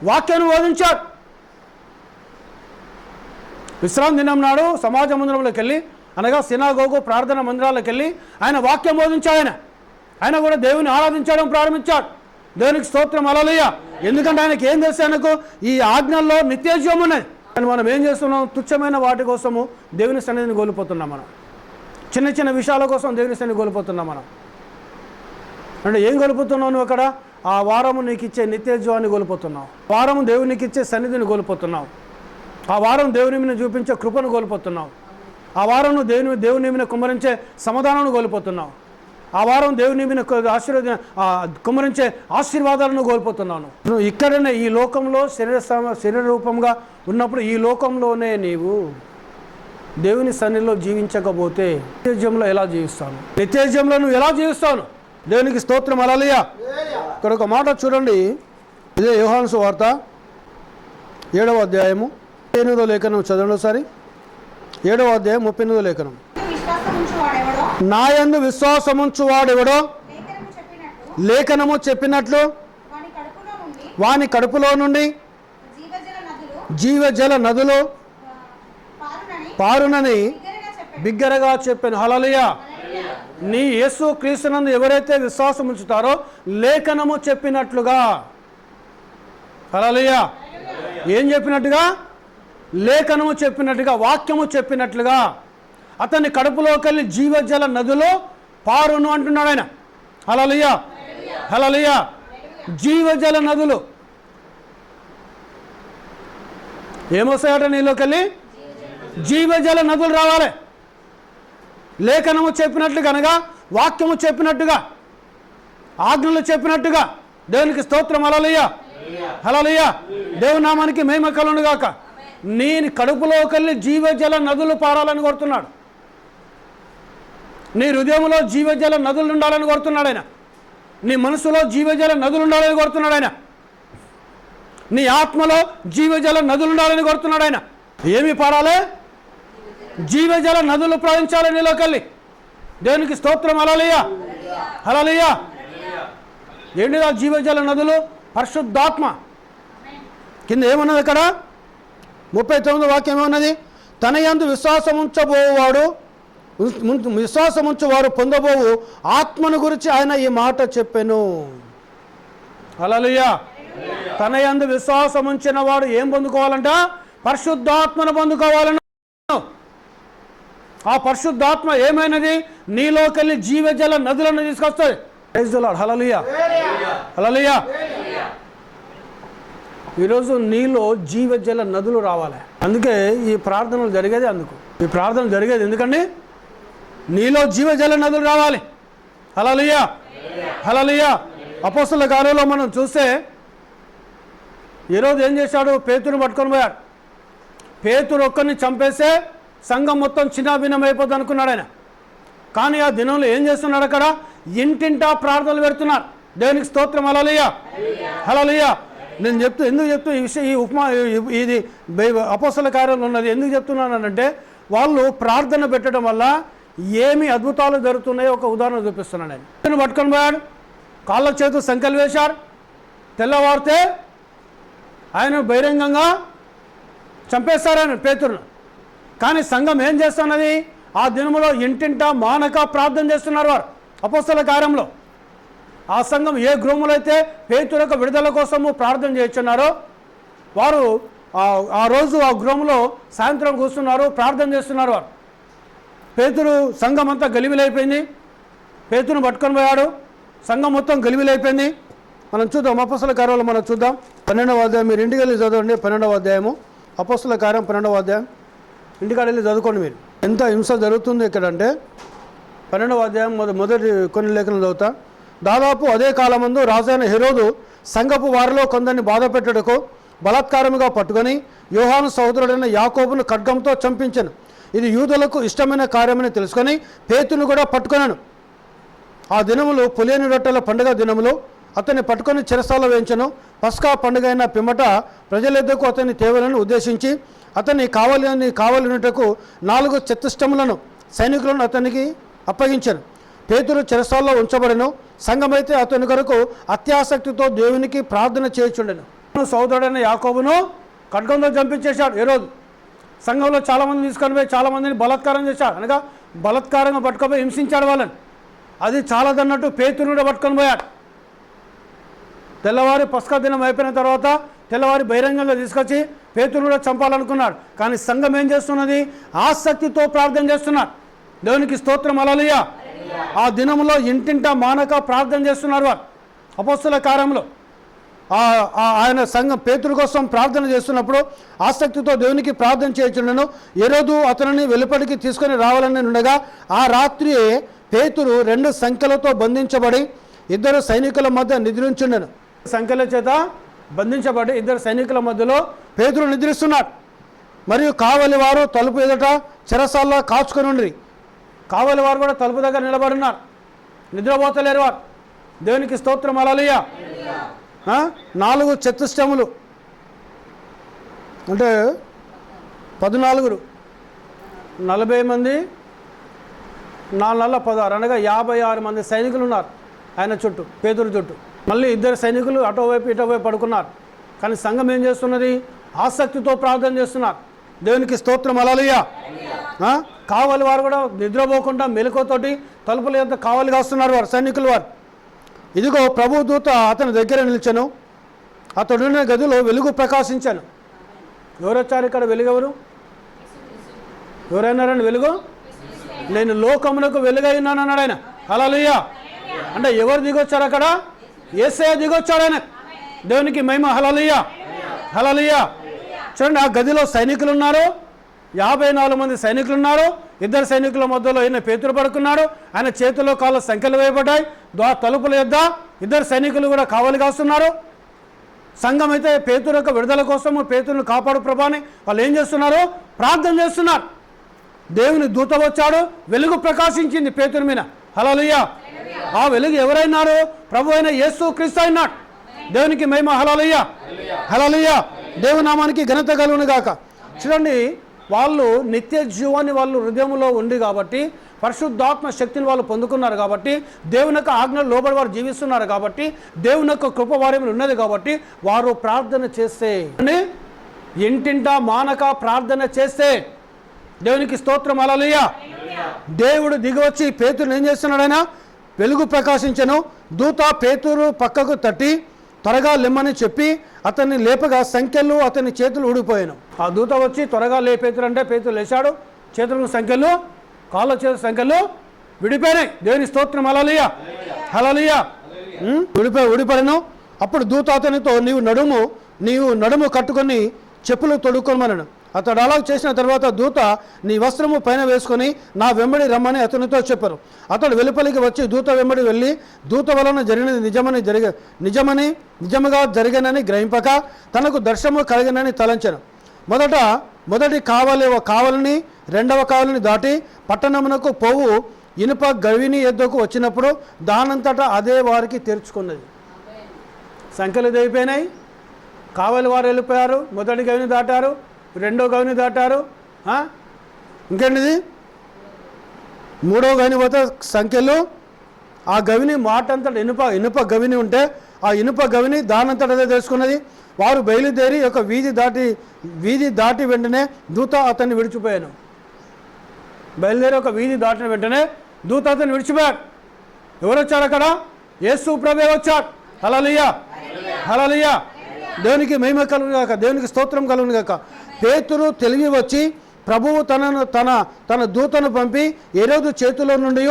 వాక్యాన్ని బోధించాడు. విశ్రాంతి దినం నాడు సమాజ మందిరంలోకి వెళ్ళి, అనగా సినాగోగు ప్రార్థన మందిరాలకు వెళ్ళి ఆయన వాక్యం బోధించాడు. ఆయన కూడా దేవుని ఆరాధించడం ప్రారంభించాడు. దేవునికి స్తోత్రం. హల్లెలూయా. ఎందుకంటే ఆయనకి ఏం తెలుసు? ఆయనకు ఈ ఆజ్ఞల్లో నిత్యజీవం ఉన్నది. కానీ మనం ఏం చేస్తున్నాం? తుచ్చమైన వాటి కోసము దేవుని సన్నిధిని కోల్పోతున్నాం. మనం చిన్న చిన్న విషయాల కోసం దేవుని సన్నిధిని కోల్పోతున్నాం. మనం అంటే ఏం కోల్పోతున్నావు నువ్వు అక్కడ? ఆ వారము నీకు ఇచ్చే నిత్యజీవాన్ని కోల్పోతున్నావు. వారము దేవునికి ఇచ్చే సన్నిధిని కోల్పోతున్నావు. ఆ వారం దేవుని మీద చూపించే కృపను కోల్పోతున్నావు. ఆ వారం దేవుని మీద కుమ్మరించే సమాధానాన్ని కోల్పోతున్నావు. ఆ వారం దేవుని మీద కుమ్మరించే ఆశీర్వాదాలను కోల్పోతున్నాను. నువ్వు ఇక్కడనే ఈ లోకంలో శరీర రూపంగా ఉన్నప్పుడు ఈ లోకంలోనే నీవు దేవుని సన్నిధిలో జీవించకపోతే నిత్యజీవంలో ఎలా జీవిస్తాను? నిత్యజీవంలో నువ్వు ఎలా జీవిస్తాను? దేవునికి స్తోత్రం. హల్లెలూయా. ఇక్కడ ఒక మాట చూడండి. ఇదే యోహాను సువార్త 7వ అధ్యాయము 38వ లేఖనం చదవండి ఒకసారి. 7వ అధ్యాయం 38వ లేఖనం. నాయందు విశ్వాసముంచు వాడెవడో లేఖనము చెప్పినట్లు వాని కడుపులో నుండి జీవజల నదులు పారునని బిగ్గరగా చెప్పాను. హల్లెలూయా. నీ యేసు క్రీస్తునందు ఎవరైతే విశ్వాసం ఉంచుతారో లేఖనము చెప్పినట్లుగా. హల్లెలూయా. ఏం చెప్పినట్టుగా? లేఖనము చెప్పినట్టుగా, వాక్యము చెప్పినట్లుగా అతని కడుపులోకి వెళ్ళి జీవజల నదులు పారును అంటున్నాడు ఆయన. హల్లెలూయా, హల్లెలూయా. జీవజల నదులు ఏమొస్తాయట? నీలోకి వెళ్ళి జీవజల నదులు రావాలి. లేఖనము చెప్పినట్లుగా, అనగా వాక్యము చెప్పినట్టుగా, ఆజ్ఞలు చెప్పినట్టుగా. దేవునికి స్తోత్రం. హల్లెలూయా, హల్లెలూయా. దేవుని నామానికి మహిమ కలుగును గాక. నీ కడుపులోకి వెళ్ళి జీవజల నదులు పారాలని కోరుతున్నాడు. నీ హృదయంలో జీవజల నదులు ఉండాలని కోరుతున్నాడు ఆయన. నీ మనసులో జీవజల నదులు ఉండాలని కోరుతున్నాడు ఆయన. నీ ఆత్మలో జీవజల నదులు ఉండాలని కోరుతున్నాడు ఆయన. ఏమి పారాలి? జీవజల నదులు ప్రవహించాలి నీలోకెళ్ళి. దేవునికి స్తోత్రం. హల్లెలూయా, హల్లెలూయా. ఏంటిది ఆ జీవజల నదులు? పరిశుద్ధాత్మ. కింద ఏమన్నది అక్కడ 39వ వాక్యం ఏమన్నది? తన యందు విశ్వాసముంచువారు పొందబోవు ఆత్మను గురించి ఆయన ఈ మాట చెప్పెను. హల్లెలూయా. తన యందు విశ్వాసముంచిన వాడు ఏం పొందుకోవాలంట? పరిశుద్ధాత్మను పొందుకోవాలను. ఆ పరిశుద్ధాత్మ ఏమైనది? నీలోకెళ్ళి జీవజల నదులను తీసుకొస్తుంది. Praise the Lord. Hallelujah, hallelujah. ఈరోజు నీలో జీవజల నదులు రావాలి. అందుకే ఈ ప్రార్థనలు జరిగేది. ఈ ప్రార్థన జరిగేది ఎందుకండి? నీలో జీవజల నదులు రావాలి. హల్లెలూయా, హల్లెలూయా. అపోస్తలుల కార్యాలలో మనం చూస్తే ఈరోజు ఏం చేశాడు? పేతురుని పట్టుకొని పోయాడు. పేతురు ఒక్కరిని చంపేస్తే సంఘం మొత్తం చిన్నాభిన్నమైపోద్ది అనుకున్నాడు ఆయన. కానీ ఆ దినంలో ఏం చేస్తున్నాడు? అక్కడ ఇంటింటా ప్రార్థనలు పెడుతున్నారు. దేవునికి స్తోత్రం. హల్లెలూయా, హల్లెలూయా. నేను ఎందుకు చెప్తూ ఈ విషయం, ఈ ఉపమా, ఇది అపోస్తలుల కార్యాలలో ఉన్నది ఎందుకు చెప్తున్నానంటే, వాళ్ళు ప్రార్థన పెట్టడం వల్ల ఏమి అద్భుతాలు జరుగుతున్నాయో ఒక ఉదాహరణ చూపిస్తున్నాను. నేను పట్టుకొని పోయాడు, కాళ్ళ చేతులు సంఖ్యలు వేశారు. తెల్లవారితే ఆయన బహిరంగంగా చంపేస్తారు ఆయన పేతురును. కానీ సంఘం ఏం చేస్తున్నది? ఆ దినములో ఇంటింటా మానక ప్రార్థన చేస్తున్నారు వారు. అపోస్తలుల కార్యంలో ఆ సంఘం ఏ గృహములో అయితే పేతురు యొక్క విడుదల కోసము ప్రార్థన చేస్తున్నారో వారు ఆ రోజు ఆ గృహంలో సాయంత్రం కూర్చున్నారు, ప్రార్థన చేస్తున్నారు వారు. పేతురు సంఘం అంతా గలిబిలైపోయింది. పేతురును పట్టుకొని పోయాడు, సంఘం మొత్తం గలిబిలైపోయింది. మనం చూద్దాం అపోస్తలుల కార్యాలు మనం చూద్దాం. 12వ అధ్యాయం. మీరు ఇంటికి వెళ్ళి చదవండి. 12వ అధ్యాయము అపోస్తలుల కార్యం 12వ అధ్యాయం. ఇంటికాడ వెళ్ళి చదువుకోండి. మీరు ఎంత హింస జరుగుతుంది ఇక్కడంటే 12వ అధ్యాయం మొదటి కొన్ని లేఖలు చదువుతా. దాదాపు అదే కాలమందు రాజైన హెరోదు సంఘపు వారిలో కొందరిని బాధ పెట్టుటకు బలాత్కారముగా పట్టుకొని యోహాను సహోదరుడైన యాకోబును ఖడ్గంతో చంపించెను. ఇది యూదులకు ఇష్టమైన కార్యమని తెలుసుకొని పేతురును కూడా పట్టుకొనను. ఆ దినములు పులియని రొట్టెల పండుగ దినములు. అతన్ని పట్టుకొని చెరసాల వేయించను. పస్కా పండుగ అయిన పిమ్మట ప్రజలెద్దకు అతన్ని తేవాలని ఉద్దేశించి అతన్ని కావలినటకు 4 చతుష్టములను సైనికులను అతనికి అప్పగించాను. పేతురు చెరసాల్లో ఉంచబడను. సంఘమైతే అతని కొరకు అత్యాసక్తితో దేవునికి ప్రార్థన చేయుచుండెను. సోదరుడైన యాకోబును ఖడ్గంతో చంపించేశాడు. ఈరోజు సంఘంలో చాలామంది తీసుకొని పోయి చాలామందిని బలాత్కారం చేశాడు. అనగా బలాత్కారంగా పట్టుకొని హింసించాడు వాళ్ళని. అది చాలాదన్నట్టు పేతురుని కూడా పట్టుకొని పోయాడు. తెల్లవారి పస్కా దినం అయిపోయిన తర్వాత తెల్లవారి బహిరంగంగా తీసుకొచ్చి పేతురుని కూడా చంపాలనుకున్నాడు. కానీ సంఘం ఏం చేస్తున్నది? ఆసక్తితో ప్రార్థన చేస్తున్నారు. దేవునికి స్తోత్రం. హల్లెలూయా. ఆ దినంలో ఇంటింటా మానక ప్రార్థన చేస్తున్నారు వారు. అపోస్తలుల కార్యంలో ఆయన సంఘం పేతురు కోసం ప్రార్థన చేస్తున్నప్పుడు ఆసక్తితో దేవునికి ప్రార్థన చేయుచుండెను. హెరోదు అతనిని వెలుపడికి తీసుకొని రావాలని ఉండగా ఆ రాత్రి పేతురు 2 సంఖ్యలతో బంధించబడి 2 సైనికుల మధ్య నిద్రించుండెను. సంఖ్యల చేత బంధించబడి 2 సైనికుల మధ్యలో పేతురు నిద్రిస్తున్నాడు. మరియు కావలి వారు తలుపు ఎదుట చెరసాల్లో కాచుకొని ఉండి, కావలి వారు కూడా తలుపు దగ్గర నిలబడినారు, నిద్రపోతలేరు వారు. దేవునికి స్తోత్రం. హల్లెలూయా. 4 చతుష్టములు అంటే 14, 40 మంది, 4 16 అనగా 56 మంది సైనికులు ఉన్నారు ఆయన చుట్టూ, పేతురు చుట్టూ. మళ్ళీ 2 సైనికులు అటోవైపు ఇటువైపు పడుకున్నారు. కానీ సంఘం ఏం చేస్తున్నది? ఆసక్తితో ప్రార్థన చేస్తున్నారు. దేవునికి స్తోత్రం. హల్లెలూయా. కావలి వారు కూడా నిద్రపోకుండా మెలకువతోటి తలుపుల యొక్క కావలి కాస్తున్నారు వారు, సైనికులు వారు. ఇదిగో ప్రభు దూత అతని దగ్గర నిలిచెను. అతడున్న గదిలో వెలుగు ప్రకాశించాను. ఎవరు వచ్చారు ఇక్కడ? వెలుగు ఎవరు? ఎవరైనారండి వెలుగు? నేను లోకమునకు వెలుగైనాను అన్నాడు ఆయన. హల్లెలూయా. అంటే ఎవరు దిగొచ్చారు అక్కడ? యేసయ్య దిగొచ్చాడు ఆయన. దేవునికి మహిమ. హల్లెలూయా, హల్లెలూయా. చూడండి, ఆ గదిలో సైనికులు ఉన్నారు, 54 మంది సైనికులు ఉన్నారు. 2 సైనికుల మధ్యలో ఈయన పేతురు పడుకున్నాడు. ఆయన చేతిలో కాళ్ళ సంఖ్యలు వేయబడ్డాయి. తలుపుల యొద్ద 2 సైనికులు కూడా కావలి కాస్తున్నారు. సంఘం అయితే పేతురు యొక్క విడుదల కోసము పేతురును కాపాడు ప్రభా అని వాళ్ళు ఏం చేస్తున్నారు? ప్రార్థన చేస్తున్నారు. దేవుని దూత వచ్చాడు, వెలుగు ప్రకాశించింది పేతురు మీద. హల్లెలూయా. ఆ వెలుగు ఎవరైనారు? ప్రభు అయిన యేసు క్రీస్తు అయినాడు. దేవునికి మహిమ. హల్లెలూయా, హల్లెలూయా. దేవునామానికి ఘనత కలుగును గాక. చూడండి, వాళ్ళు నిత్య జీవాన్ని వాళ్ళు హృదయంలో ఉంది కాబట్టి పరిశుద్ధాత్మ శక్తిని వాళ్ళు పొందుకున్నారు కాబట్టి, దేవుని యొక్క ఆజ్ఞలు లోబడి వారు జీవిస్తున్నారు కాబట్టి, దేవుని యొక్క కృప వారి మీద ఉన్నది కాబట్టి వారు ప్రార్థన చేస్తే, ఇంటింటా మానక ప్రార్థన చేస్తే, దేవునికి స్తోత్రం, హల్లెలూయా. దేవుడు దిగివచ్చి పేతురుని ఏం చేస్తున్నాడు? ఆయన వెలుగు ప్రకాశించెను. దూత పేతురు పక్కకు తట్టి త్వరగా లెమ్మని చెప్పి అతన్ని లేపగా సంఖ్యలు అతని చేతులు ఊడిపోయాను. ఆ దూత వచ్చి త్వరగా పేతురు అంటే పేతురు లేచాడు. చేతులకు సంఖ్యలు, కాళ్ళ చేతుల సంఖ్యలు విడిపోయినాయి. దేవుని స్తోత్రం, హల్లెలూయా, హల్లెలూయా. ఊడిపడను. అప్పుడు దూత అతనితో నీవు నడుము కట్టుకొని చెప్పులు తొడుక్కోమనను. అతడు అలా చేసిన తర్వాత దూత, నీ వస్త్రము పైన వేసుకొని నా వెంబడి రమ్మని అతనితో చెప్పారు. అతడు వెలుపలికి వచ్చి దూత వెంబడి వెళ్ళి దూత వలన జరిగినది నిజముగా జరిగినని గ్రహింపక తనకు దర్శనము కలిగినని తలంచెను. మొదటి కావలిని రెండవ కావలిని దాటి పట్టణమునకు పోవు ఇనుప గవిని ఎద్దకు వచ్చినప్పుడు దానంతటా అదే వారికి తెరుచుకున్నది. సంఖ్యలు దిగిపోయినాయి. కావలి వారు వెళ్ళిపోయారు. మొదటి గవిని దాటారు, రెండో గవిని దాటారు. ఇంకేంటిది? మూడో గవిని పోతే సంఖ్యలు. ఆ గవిని మాటంతట ఇనుప గవిని ఉంటే ఆ ఇనుప గవిని దానంతటదే తెలుసుకున్నది. వారు బయలుదేరి ఒక వీధి దాటి వెంటనే దూత అతన్ని విడిచిపోయాను. బయలుదేరి ఒక వీధి దాటిన వెంటనే దూత అతన్ని విడిచిపోయాడు. ఎవరు వచ్చారు అక్కడ? యేసు ప్రభువే వచ్చాడు. హల్లెలూయా, హల్లెలూయా. దేవునికి మహిమ కలుగును గాక, దేవునికి స్తోత్రం కలుగును గాక. పేతురు తెలివి వచ్చి ప్రభువు తన దూతను పంపి హేరోదు చేతిలో నుండి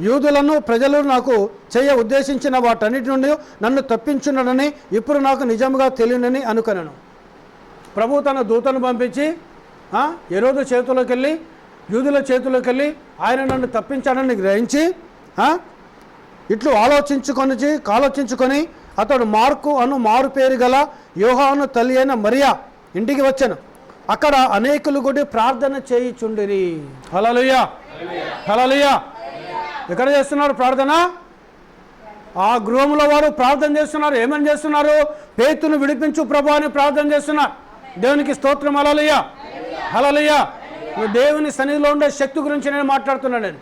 యూదులను ప్రజలు నాకు చేయ ఉద్దేశించిన వాటన్నిటి నుండి నన్ను తప్పించున్నాడని ఇప్పుడు నాకు నిజంగా తెలియనని అనుకున్నాను. ప్రభువు తన దూతను పంపించి హేరోదు చేతిలోకి వెళ్ళి, యూదుల చేతిలోకి వెళ్ళి ఆయన నన్ను తప్పించాడని గ్రహించి ఇట్లు ఆలోచించుకొని అతడు మార్కు అను మారు పేరు గల యోహాను తల్లి అయిన మరియా ఇంటికి వచ్చాను. అక్కడ అనేకులు కూడా ప్రార్థన చేయుచుండిరి. హల్లెలూయా, హల్లెలూయా. ఎక్కడ చేస్తున్నారు ప్రార్థన? ఆ గృహంలో వారు ప్రార్థన చేస్తున్నారు. ఏమని చేస్తున్నారు? పేతును విడిపించు ప్రభు అని ప్రార్థన చేస్తున్నారు. దేవునికి స్తోత్రం, హల్లెలూయా, హల్లెలూయా. దేవుని సన్నిధిలో ఉండే శక్తి గురించి నేను మాట్లాడుతున్నాను. నేను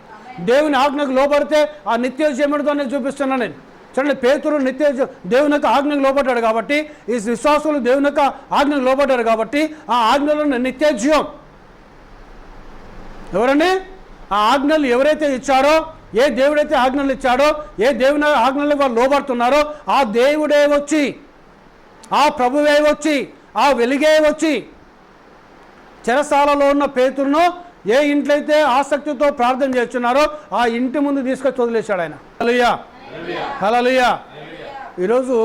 దేవుని ఆజ్ఞకు లోబడితే ఆ నిత్య జీవముతో నేను చూపిస్తున్నాను. నేను చూడండి, పేతురు దేవుని యొక్క ఆజ్ఞకు లోబడ్డాడు కాబట్టి, ఈ విశ్వాసులు దేవుని యొక్క ఆజ్ఞకు లోబడ్డారు కాబట్టి ఆ ఆజ్ఞలో నిత్య జీవం. ఎవరండి? ఆ ఆజ్ఞలు ఎవరైతే ఇచ్చారో, ఏ దేవుడైతే ఆజ్ఞలు ఇచ్చాడో, ఏ దేవుని ఆజ్ఞలు వారు లోబడుతున్నారో ఆ దేవుడే వచ్చి, ఆ ప్రభువే వచ్చి, ఆ వెలుగే వచ్చి చెరసాలలో ఉన్న పేతురును ఏ ఇంట్లో అయితే ఆసక్తితో ప్రార్థన చేస్తున్నారో ఆ ఇంటి ముందు తీసుకొచ్చి వదిలేశాడు ఆయన. హల్లెలూయా, హల్లెలూయా. ఈరోజు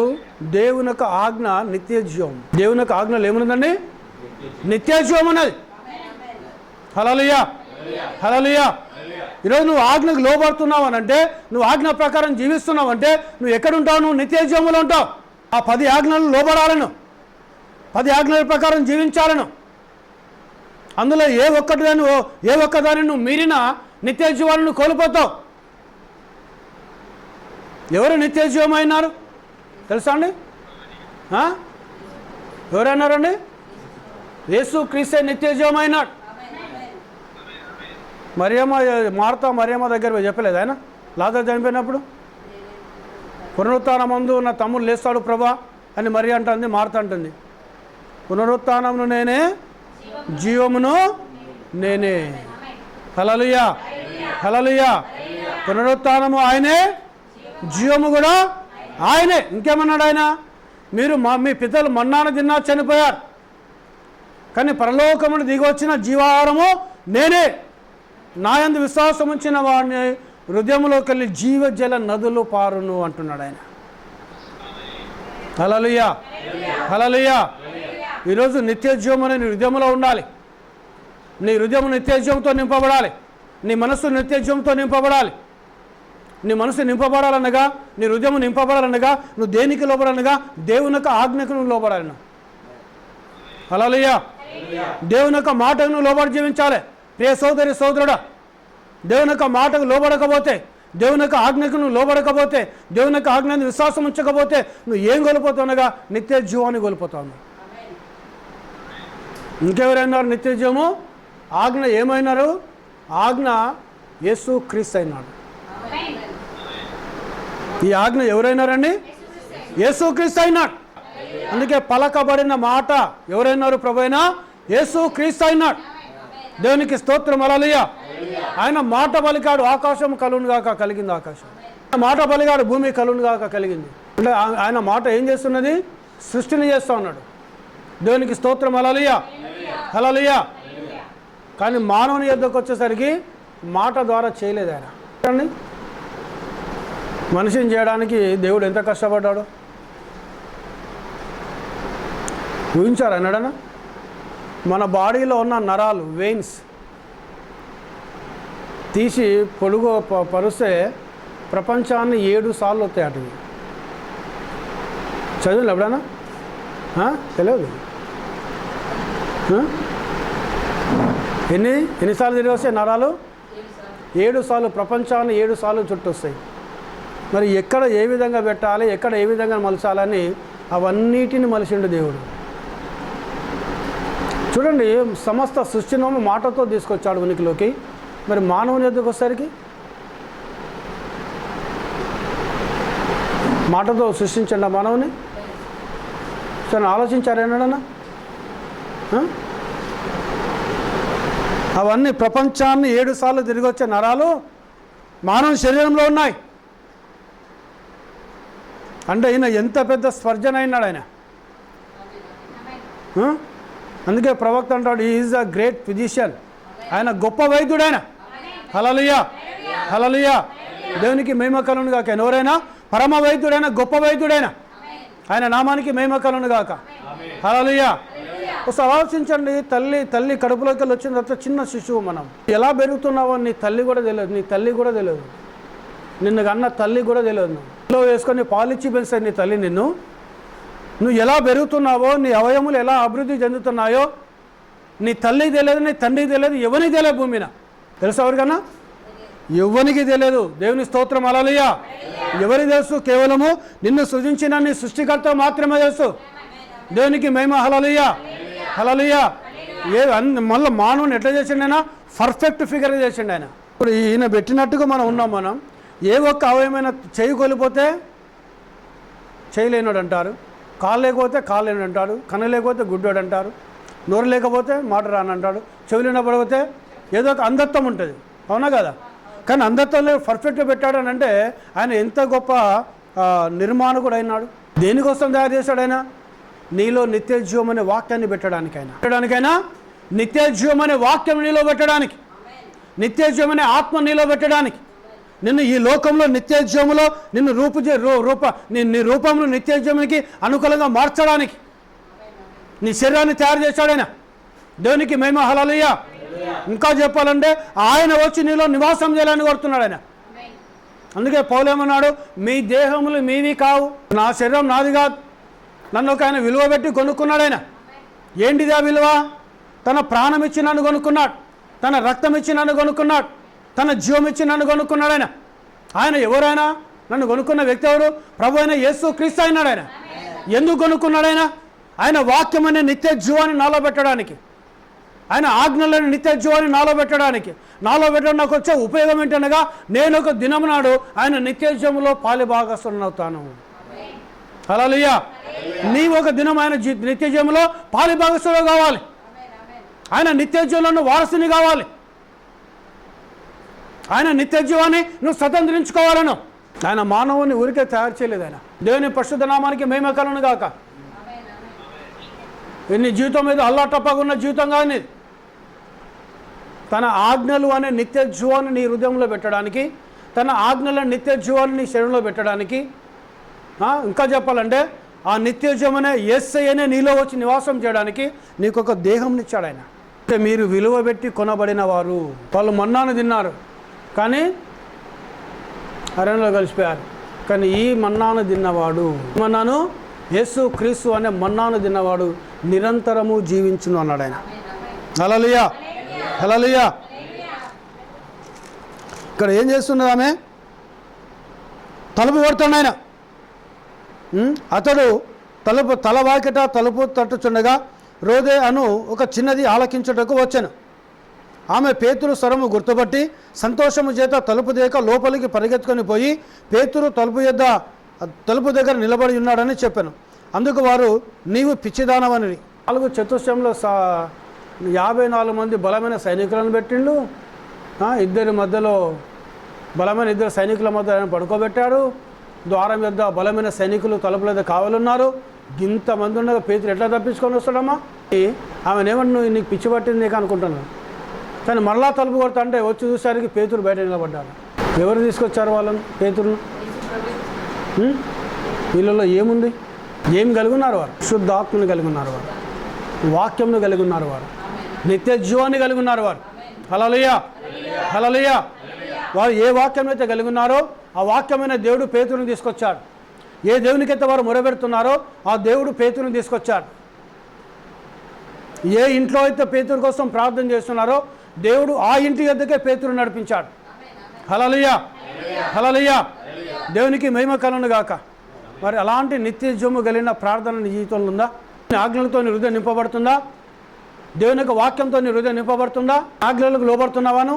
దేవుని యొక్క ఆజ్ఞ నిత్య జీవం. దేవుని యొక్క ఆజ్ఞలు ఏమున్నదండి? నిత్య జీవం అన్నది. హల్లెలూయా, హల్లెలూయా. ఈరోజు నువ్వు ఆజ్ఞకు లోబడుతున్నావు అని అంటే, నువ్వు ఆజ్ఞ ప్రకారం జీవిస్తున్నావు అంటే నువ్వు ఎక్కడుంటావు? నువ్వు నిత్య జీవంలో ఉంటావు. ఆ 10 ఆజ్ఞలను లోబడాలను, 10 ఆజ్ఞల ప్రకారం జీవించాలను. అందులో ఏ ఒక్కదాన్ని నువ్వు మీరినా నిత్య జీవాన్ని నువ్వు కోల్పోతావు. ఎవరు నిత్య జీవమైనారు తెలుసా అండి? ఎవరన్నారండి? యేసు క్రీస్తే నిత్య జీవమైనాడు. మరియమ్మ దగ్గర చెప్పలేదు ఆయన లాజరు చనిపోయినప్పుడు? పునరుత్థానం ముందు నా తమ్ముడు లేస్తాడు ప్రభా అని మరి అంటుంది, మార్త అంటుంది. పునరుత్థానమును నేనే, జీవమును నేనే. హల్లెలూయా, హల్లెలూయా. పునరుత్థానము ఆయనే, జీవము కూడా ఆయనే. ఇంకేమన్నాడు ఆయన? మీ పితరులు మన్నాను తిన్నా చనిపోయారు, కానీ పరలోకమును దిగి వచ్చిన జీవాహారము నేనే. నాయందు విశ్వాసం ఉంచిన వాడిని హృదయంలోకి వెళ్ళి జీవజల నదులు పారును అంటున్నాడు ఆయన. హల్లెలూయా, హల్లెలూయా. ఈరోజు నిత్య జీవం నీ హృదయంలో ఉండాలి. నీ హృదయం నిత్య జీవంతో నింపబడాలి. నీ మనసు నిత్య జీవంతో నింపబడాలి. నీ మనసు నింపబడాలనగా, నీ హృదయం నింపబడాలనగా నువ్వు దేనికి లోబడాలనగా? దేవుని యొక్క ఆజ్ఞకు నువ్వు లోబడాలను. హల్లెలూయా. దేవుని యొక్క మాటకు నువ్వు లోబడి జీవించాలి. ప్రియ సోదరి సోదరుడా, దేవుని యొక్క మాటకు లోబడకపోతే, దేవుని యొక్క ఆజ్ఞకు నువ్వు లోబడకపోతే, దేవుని యొక్క ఆజ్ఞను విశ్వాసం ఉంచకపోతే నువ్వు ఏం కోల్పోతావునగా? నిత్య జీవాన్ని కోల్పోతావు. ఇంకెవరైనారు నిత్య జీవము? ఆజ్ఞ ఏమైనారు? ఆజ్ఞ యేసు క్రీస్తు అయినాడు. ఈ ఆజ్ఞ ఎవరైనారండి? యేసు క్రీస్తు అయినాడు. అందుకే పలకబడిన మాట ఎవరైనారు? ప్రభువైన యేసు క్రీస్తు అయినాడు. దేవునికి స్తోత్రం, హల్లెలూయా. ఆయన మాట పలికాడు, ఆకాశం కలుగునుగాక, కలిగింది ఆకాశం. మాట పలికాడు, భూమి కలుగునుగాక, కలిగింది. అంటే ఆయన మాట ఏం చేస్తున్నది? సృష్టిని చేస్తూ ఉన్నాడు. దేవునికి స్తోత్రం, హల్లెలూయా, హల్లెలూయా. కానీ మానవుని యొద్దకు వచ్చేసరికి మాట ద్వారా చేయలేదు ఆయన. చూడండి, మనిషిని చేయడానికి దేవుడు ఎంత కష్టపడ్డాడు ఊహించారు అన్నాడనా? మన బాడీలో ఉన్న నరాలు, వెయిన్స్ తీసి పొడుగు పరుస్తే ప్రపంచాన్ని 7 సార్లు వస్తాయి అటు. చదువులు ఎప్పుడన్నా తెలియదు. ఎన్నిసార్లు తిరిగి వస్తాయి నరాలు? 7 సార్లు. ప్రపంచాన్ని 7 సార్లు చుట్టూ వస్తాయి. మరి ఎక్కడ ఏ విధంగా పెట్టాలి, ఎక్కడ ఏ విధంగా మలచాలని అవన్నిటిని మలిచిండు దేవుడు. చూడండి, సమస్త సృష్టిని మాటతో తీసుకొచ్చాడు ఉనికిలోకి. మరి మానవుని యొద్దకు వచ్చేసరికి మాటతో సృష్టించండి ఆ మానవుని. సరే ఆలోచించారేనాడన్నా? అవన్నీ ప్రపంచాన్ని 7 సార్లు తిరిగి వచ్చే నరాలు మానవ శరీరంలో ఉన్నాయి. అంటే ఈయన ఎంత పెద్ద స్వర్జన అయినాడు ఆయన. అందుకే ప్రవక్త అంటాడు, he is a great physician. ఆయన గొప్ప వైద్యుడు ఆయన. హల్లెలూయా, హల్లెలూయా. దేవునికి మహిమ కలుగును గాక. ఎవరైనా పరమ వైద్యుడైన గొప్ప వైద్యుడైన ఆయన నామానికి మహిమ కలుగును గాక. హల్లెలూయా. ఒకసారి ఆలోచించండి, తల్లి కడుపులోకి వెళ్ళి వచ్చిన తర్వాత చిన్న శిశువు మనం ఎలా పెరుగుతున్నావో నీ తల్లి కూడా తెలియదు, నీ తల్లి కూడా తెలియదు, నిన్ను కన్న తల్లి కూడా తెలియదు. నువ్వు వేసుకొని పాలిచ్చి పెంచాడు నీ తల్లి నిన్ను. నువ్వు ఎలా పెరుగుతున్నావో, నీ అవయములు ఎలా అభివృద్ధి చెందుతున్నాయో నీ తల్లికి తెలియదు, నీ తండ్రికి తెలియదు, ఎవరికి తెలియదు భూమిన. తెలుసా ఎవరికన్నా? ఎవరికి తెలియదు. దేవుని స్తోత్రం, హల్లెలూయా. ఎవరికి తెలుసు? కేవలము నిన్ను సృజించిన నీ సృష్టికర్త మాత్రమే తెలుసు. దేవునికి మహిమ, హల్లెలూయా, హల్లెలూయా. మళ్ళీ మానవుని ఎట్లా చేసిండు ఆయన? పర్ఫెక్ట్ ఫిగర్ చేసిండు ఆయన. ఇప్పుడు ఈయన పెట్టినట్టుగా మనం ఉన్నాం. మనం ఏ ఒక్క అవయమైన చేయి కోల్పోతే చేయలేనాడు అంటారు, కాలు లేకపోతే కాలు లేనాడు అంటాడు, కన్ను లేకపోతే గుడ్డోడు అంటారు, నోరు లేకపోతే మాట రానంటాడు, చెవులు వినపడిపోతే ఏదో ఒక అంధత్వం ఉంటుంది. అవునా కదా? కానీ అంధత్వంలో పర్ఫెక్ట్గా పెట్టాడు అని అంటే ఆయన ఎంత గొప్ప నిర్మాణకుడు అయినాడు. దేనికోసం తయారు చేశాడు ఆయన? నీలో నిత్య జీవం అనే వాక్యాన్ని పెట్టడానికైనా నిత్య జీవం అనే వాక్యం నీలో పెట్టడానికి, నిత్య జీవం అనే ఆత్మ నీలో పెట్టడానికి, నిన్ను ఈ లోకంలో నిత్య జీవములో నిన్ను నీ రూపంలో నిత్య జీవానికి అనుకూలంగా మార్చడానికి నీ శరీరాన్ని తయారు చేశాడైనా. దేవునికి మహిమ, హల్లెలూయా. ఇంకా చెప్పాలంటే ఆయన వచ్చి నీలో నివాసం చేయాలని కోరుతున్నాడు ఆయన. అందుకే పౌలేమన్నాడు, మీ దేహములు మీవి కావు, నా శరీరం నాది కాదు, నన్ను ఒక ఆయన విలువ పెట్టి కొనుక్కున్నాడు ఆయన. ఏంటిది ఆ విలువ? తన ప్రాణం ఇచ్చి నన్ను కొనుక్కున్నాడు, తన రక్తం ఇచ్చి నన్ను కొనుక్కున్నాడు, తన జీవం ఇచ్చి నన్ను కొనుక్కున్నాడు ఆయన. ఆయన ఎవరైనా నన్ను కొనుక్కున్న వ్యక్తి ఎవరు? ప్రభు అయిన యేసు క్రీస్తు అయినాడు ఆయన. ఎందుకు కొనుక్కున్నాడు ఆయన? ఆయన వాక్యం అనే నిత్య జీవాన్ని నాలో పెట్టడానికి, ఆయన ఆజ్ఞలను నిత్య జీవాన్ని నాలో పెట్టడానికి నాకు వచ్చే ఉపయోగం ఏంటనగా నేను ఒక దినం నాడు ఆయన నిత్య జీవంలో పాలిభాగస్తులను అవుతాను. హల్లెలూయా. నీవు ఒక దినం ఆయన నిత్య జీవంలో పాలిభాగస్తుడు కావాలి. ఆయన నిత్య జీవంలో వారసుని కావాలి. ఆయన నిత్య జీవాన్ని నువ్వు స్వతంత్రించుకోవాలను. ఆయన మానవుని ఊరికే తయారు చేయలేదు. ఆయన దేవుని పరిశుద్ధ నామానికి మహిమ కలుగును గాక. నీ జీవితం మీద అల్లాటప్పగా ఉన్న జీవితం కానీ తన ఆజ్ఞలు అనే నిత్య జీవాన్ని నీ హృదయంలో పెట్టడానికి, తన ఆజ్ఞల నిత్య జీవాన్ని నీ శరీరంలో పెట్టడానికి, ఇంకా చెప్పాలంటే ఆ నిత్య జీవం అనే యేసయ్య అనే నీలో వచ్చి నివాసం చేయడానికి నీకు ఒక దేహం ఇచ్చాడు ఆయన. అంటే మీరు విలువ పెట్టి కొనబడిన వారు. వాళ్ళు మన్నాను తిన్నారు కానీ అరణ్యంలో కలిసిపోయారు. కానీ ఈ మన్నాను తిన్నవాడు, మన్నాను యేసు క్రీస్తు అనే మన్నాను తిన్నవాడు నిరంతరము జీవించును అన్నాడు ఆయన. హల్లెలూయా, హల్లెలూయా. ఇక్కడ ఏం చేస్తున్నది ఆమె? తలుపు కొడుతున్నాడు ఆయన. అతడు తలవాకిట తలుపు తట్టుచుండగా రోదే అను ఒక చిన్నది ఆలకించుటకు వచ్చాను. ఆమె పేతురు స్వరము గుర్తుపట్టి సంతోషము చేత తలుపు దేక లోపలికి పరిగెత్తుకొని పోయి పేతురు తలుపు దగ్గర నిలబడి ఉన్నాడని చెప్పాను. అందుకు వారు, నీవు పిచ్చిదానవని. 4 చతుష్టయంలో 54 మంది బలమైన సైనికులను పెట్టిండు. ఇద్దరి మధ్యలో బలమైన 2 సైనికుల మధ్య ఆయన పడుకోబెట్టాడు. ద్వారం యొద్ద బలమైన సైనికులు తలుపుల దగ్గర కావాలన్నారు. ఇంతమంది ఉండగా పేతురు ఎట్లా తప్పించుకొని వస్తాడమ్మా? ఆమెనేమన్నా నీకు పిచ్చి పట్టింది నీకు అనుకుంటున్నాను. కానీ మరలా తలుపు కొడతా అంటే వచ్చి చూసేసరికి పేతురు బయట నిలబడ్డాడు. ఎవరు తీసుకొచ్చారు వాళ్ళని? పేతురును. వీళ్ళలో ఏముంది? ఏం కలిగి ఉన్నారు వారు? శుద్ధాత్మని కలిగి ఉన్నారు వారు, వాక్యంను కలిగి ఉన్నారు వారు, నిత్య జీవాన్ని కలిగి ఉన్నారు వారు. హల్లెలూయా, హల్లెలూయా. వారు ఏ వాక్యం అయితే కలిగి ఉన్నారో ఆ వాక్యమైన దేవుడు పేతురుని తీసుకొచ్చాడు. ఏ దేవునికైతే వారు మొరబెడుతున్నారో ఆ దేవుడు పేతురుని తీసుకొచ్చాడు. ఏ ఇంట్లో అయితే పేతురు కోసం ప్రార్థన చేస్తున్నారో దేవుడు ఆ ఇంటి వద్దకే పేతురు నడిపించాడు. హల్లెలూయా, హల్లెలూయా. దేవునికి మహిమ కలుగును గాక. మరి అలాంటి నిత్య జీవము కలిగిన ప్రార్థన నీ జీవితంలో ఉందా? ఆజ్ఞలతో నీ హృదయం నింపబడుతుందా? దేవుని యొక్క వాక్యంతో నీ హృదయం నింపబడుతుందా? ఆజ్ఞలకు లోబడుతున్నావాను?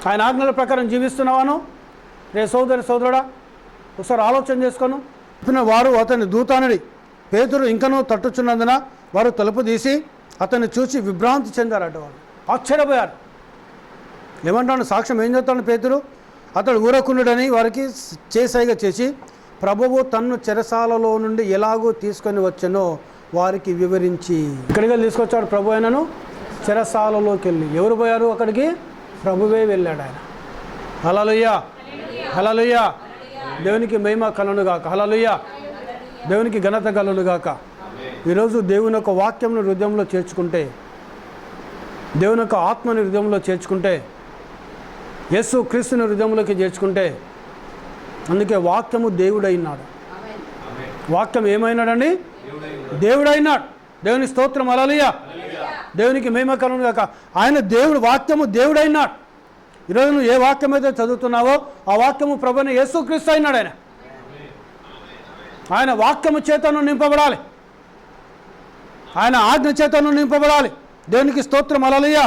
ఆయన ఆజ్ఞల ప్రకారం జీవిస్తున్నావాను? సోదరుడా, ఒకసారి ఆలోచన చేసుకోను. వారు అతని దూతానుడి పేతురు ఇంకనూ తట్టుచున్నందున వారు తలుపు తీసి అతన్ని చూసి విభ్రాంతి చెందారట. వాళ్ళు ఆశ్చర్యపోయారు. ఏమంటాడు? సాక్ష్యం ఏం చెప్తాడు పేతురు? అతడు ఊరకుండుడని వారికి చేసైగా చేసి ప్రభువు తన్ను చెరసాలలో నుండి ఎలాగో తీసుకొని వచ్చనో వారికి వివరించి. ఇక్కడికి తీసుకొచ్చాడు ప్రభు. ఆయనను చెరసాలలోకి వెళ్ళి ఎవరు పోయారు అక్కడికి? ప్రభువే వెళ్ళాడు ఆయన. హల్లెలూయా, హల్లెలూయా. దేవునికి మహిమ కలుగునుగాక. హల్లెలూయా, దేవునికి ఘనత కలుగునుగాక. ఈరోజు దేవుని యొక్క వాక్యంను హృదయంలో చేర్చుకుంటే, దేవుని యొక్క ఆత్మని హృదయంలో చేర్చుకుంటే, యేసు క్రీస్తుని హృదయంలోకి చేర్చుకుంటే, అందుకే వాక్యము దేవుడైనాడు. వాక్యం ఏమైనాడండి? దేవుడైనాడు. దేవుని స్తోత్రం. హల్లెలూయా, దేవునికి మహిమ కలుగును గాక. ఆయన దేవుడు, వాక్యము దేవుడైనాడు. ఈరోజు నువ్వు ఏ వాక్యం అయితే చదువుతున్నావో ఆ వాక్యము ప్రభువైన యేసుక్రీస్తు అయినాడు. ఆయన వాక్యము చేతను నింపబడాలి, ఆయన ఆజ్ఞ చేతను నింపబడాలి. దేవునికి స్తోత్రం. హల్లెలూయా.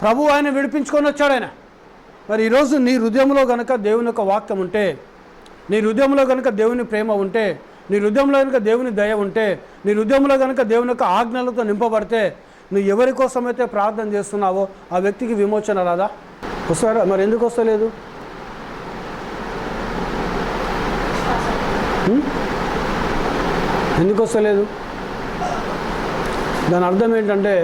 ప్రభు ఆయన విడిపించుకొని వచ్చాడు ఆయన. మరి ఈరోజు నీ హృదయంలో కనుక దేవుని యొక్క వాక్యం ఉంటే, నీ హృదయంలో కనుక దేవుని ప్రేమ ఉంటే, నీ హృదయంలో కనుక దేవుని దయ ఉంటే, నీ హృదయంలో కనుక దేవుని యొక్క ఆజ్ఞలతో నింపబడితే, నువ్వు ఎవరి కోసమైతే ప్రార్థన చేస్తున్నావో ఆ వ్యక్తికి విమోచన రాదా? వస్తారా? మరి ఎందుకు వస్తలేదు? ఎందుకు వస్తలేదు? దాని అర్థం ఏంటంటే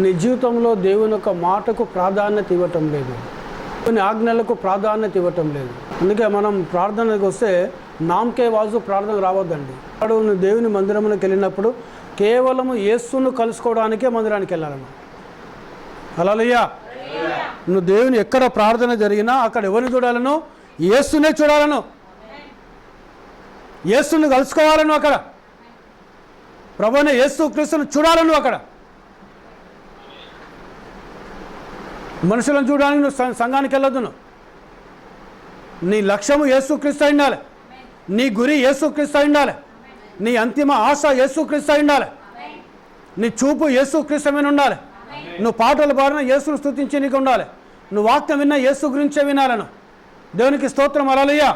నీ జీవితంలో దేవుని యొక్క మాటకు ప్రాధాన్యత ఇవ్వటం లేదు, కొన్ని ఆజ్ఞలకు ప్రాధాన్యత ఇవ్వటం లేదు. అందుకే మనం ప్రార్థనకు వస్తే నామకే వాజు ప్రార్థనకు రావద్దండి. వాడు నువ్వు దేవుని మందిరంలోకి వెళ్ళినప్పుడు కేవలము యేసును కలుసుకోవడానికే మందిరానికి వెళ్ళాలను. హల్లెలూయా. నువ్వు దేవుని ఎక్కడ ప్రార్థన జరిగినా అక్కడ ఎవరిని చూడాలను? యేసునే చూడాలను, యేసుని కలుసుకోవాలను, అక్కడ ప్రభువైన యేసు క్రీస్తును చూడాలను. అక్కడ మనుషులను చూడడానికి నువ్వు సంఘానికి వెళ్ళొద్దు. నీ లక్ష్యము యేసుక్రీస్తు అయి ఉండాలి, నీ గురి యేసుక్రీస్తు అయి ఉండాలి, నీ అంతిమ ఆశ యేసుక్రీస్తు అయి ఉండాలి, నీ చూపు యేసుక్రీస్తు మీద ఉండాలి. నువ్వు పాటలు పాడిన యేసును స్తుతించి నీకు ఉండాలి, నువ్వు వాక్యం విన్నా యేసు గురించే వినాలను. దేవునికి స్తోత్రం. హల్లెలూయా.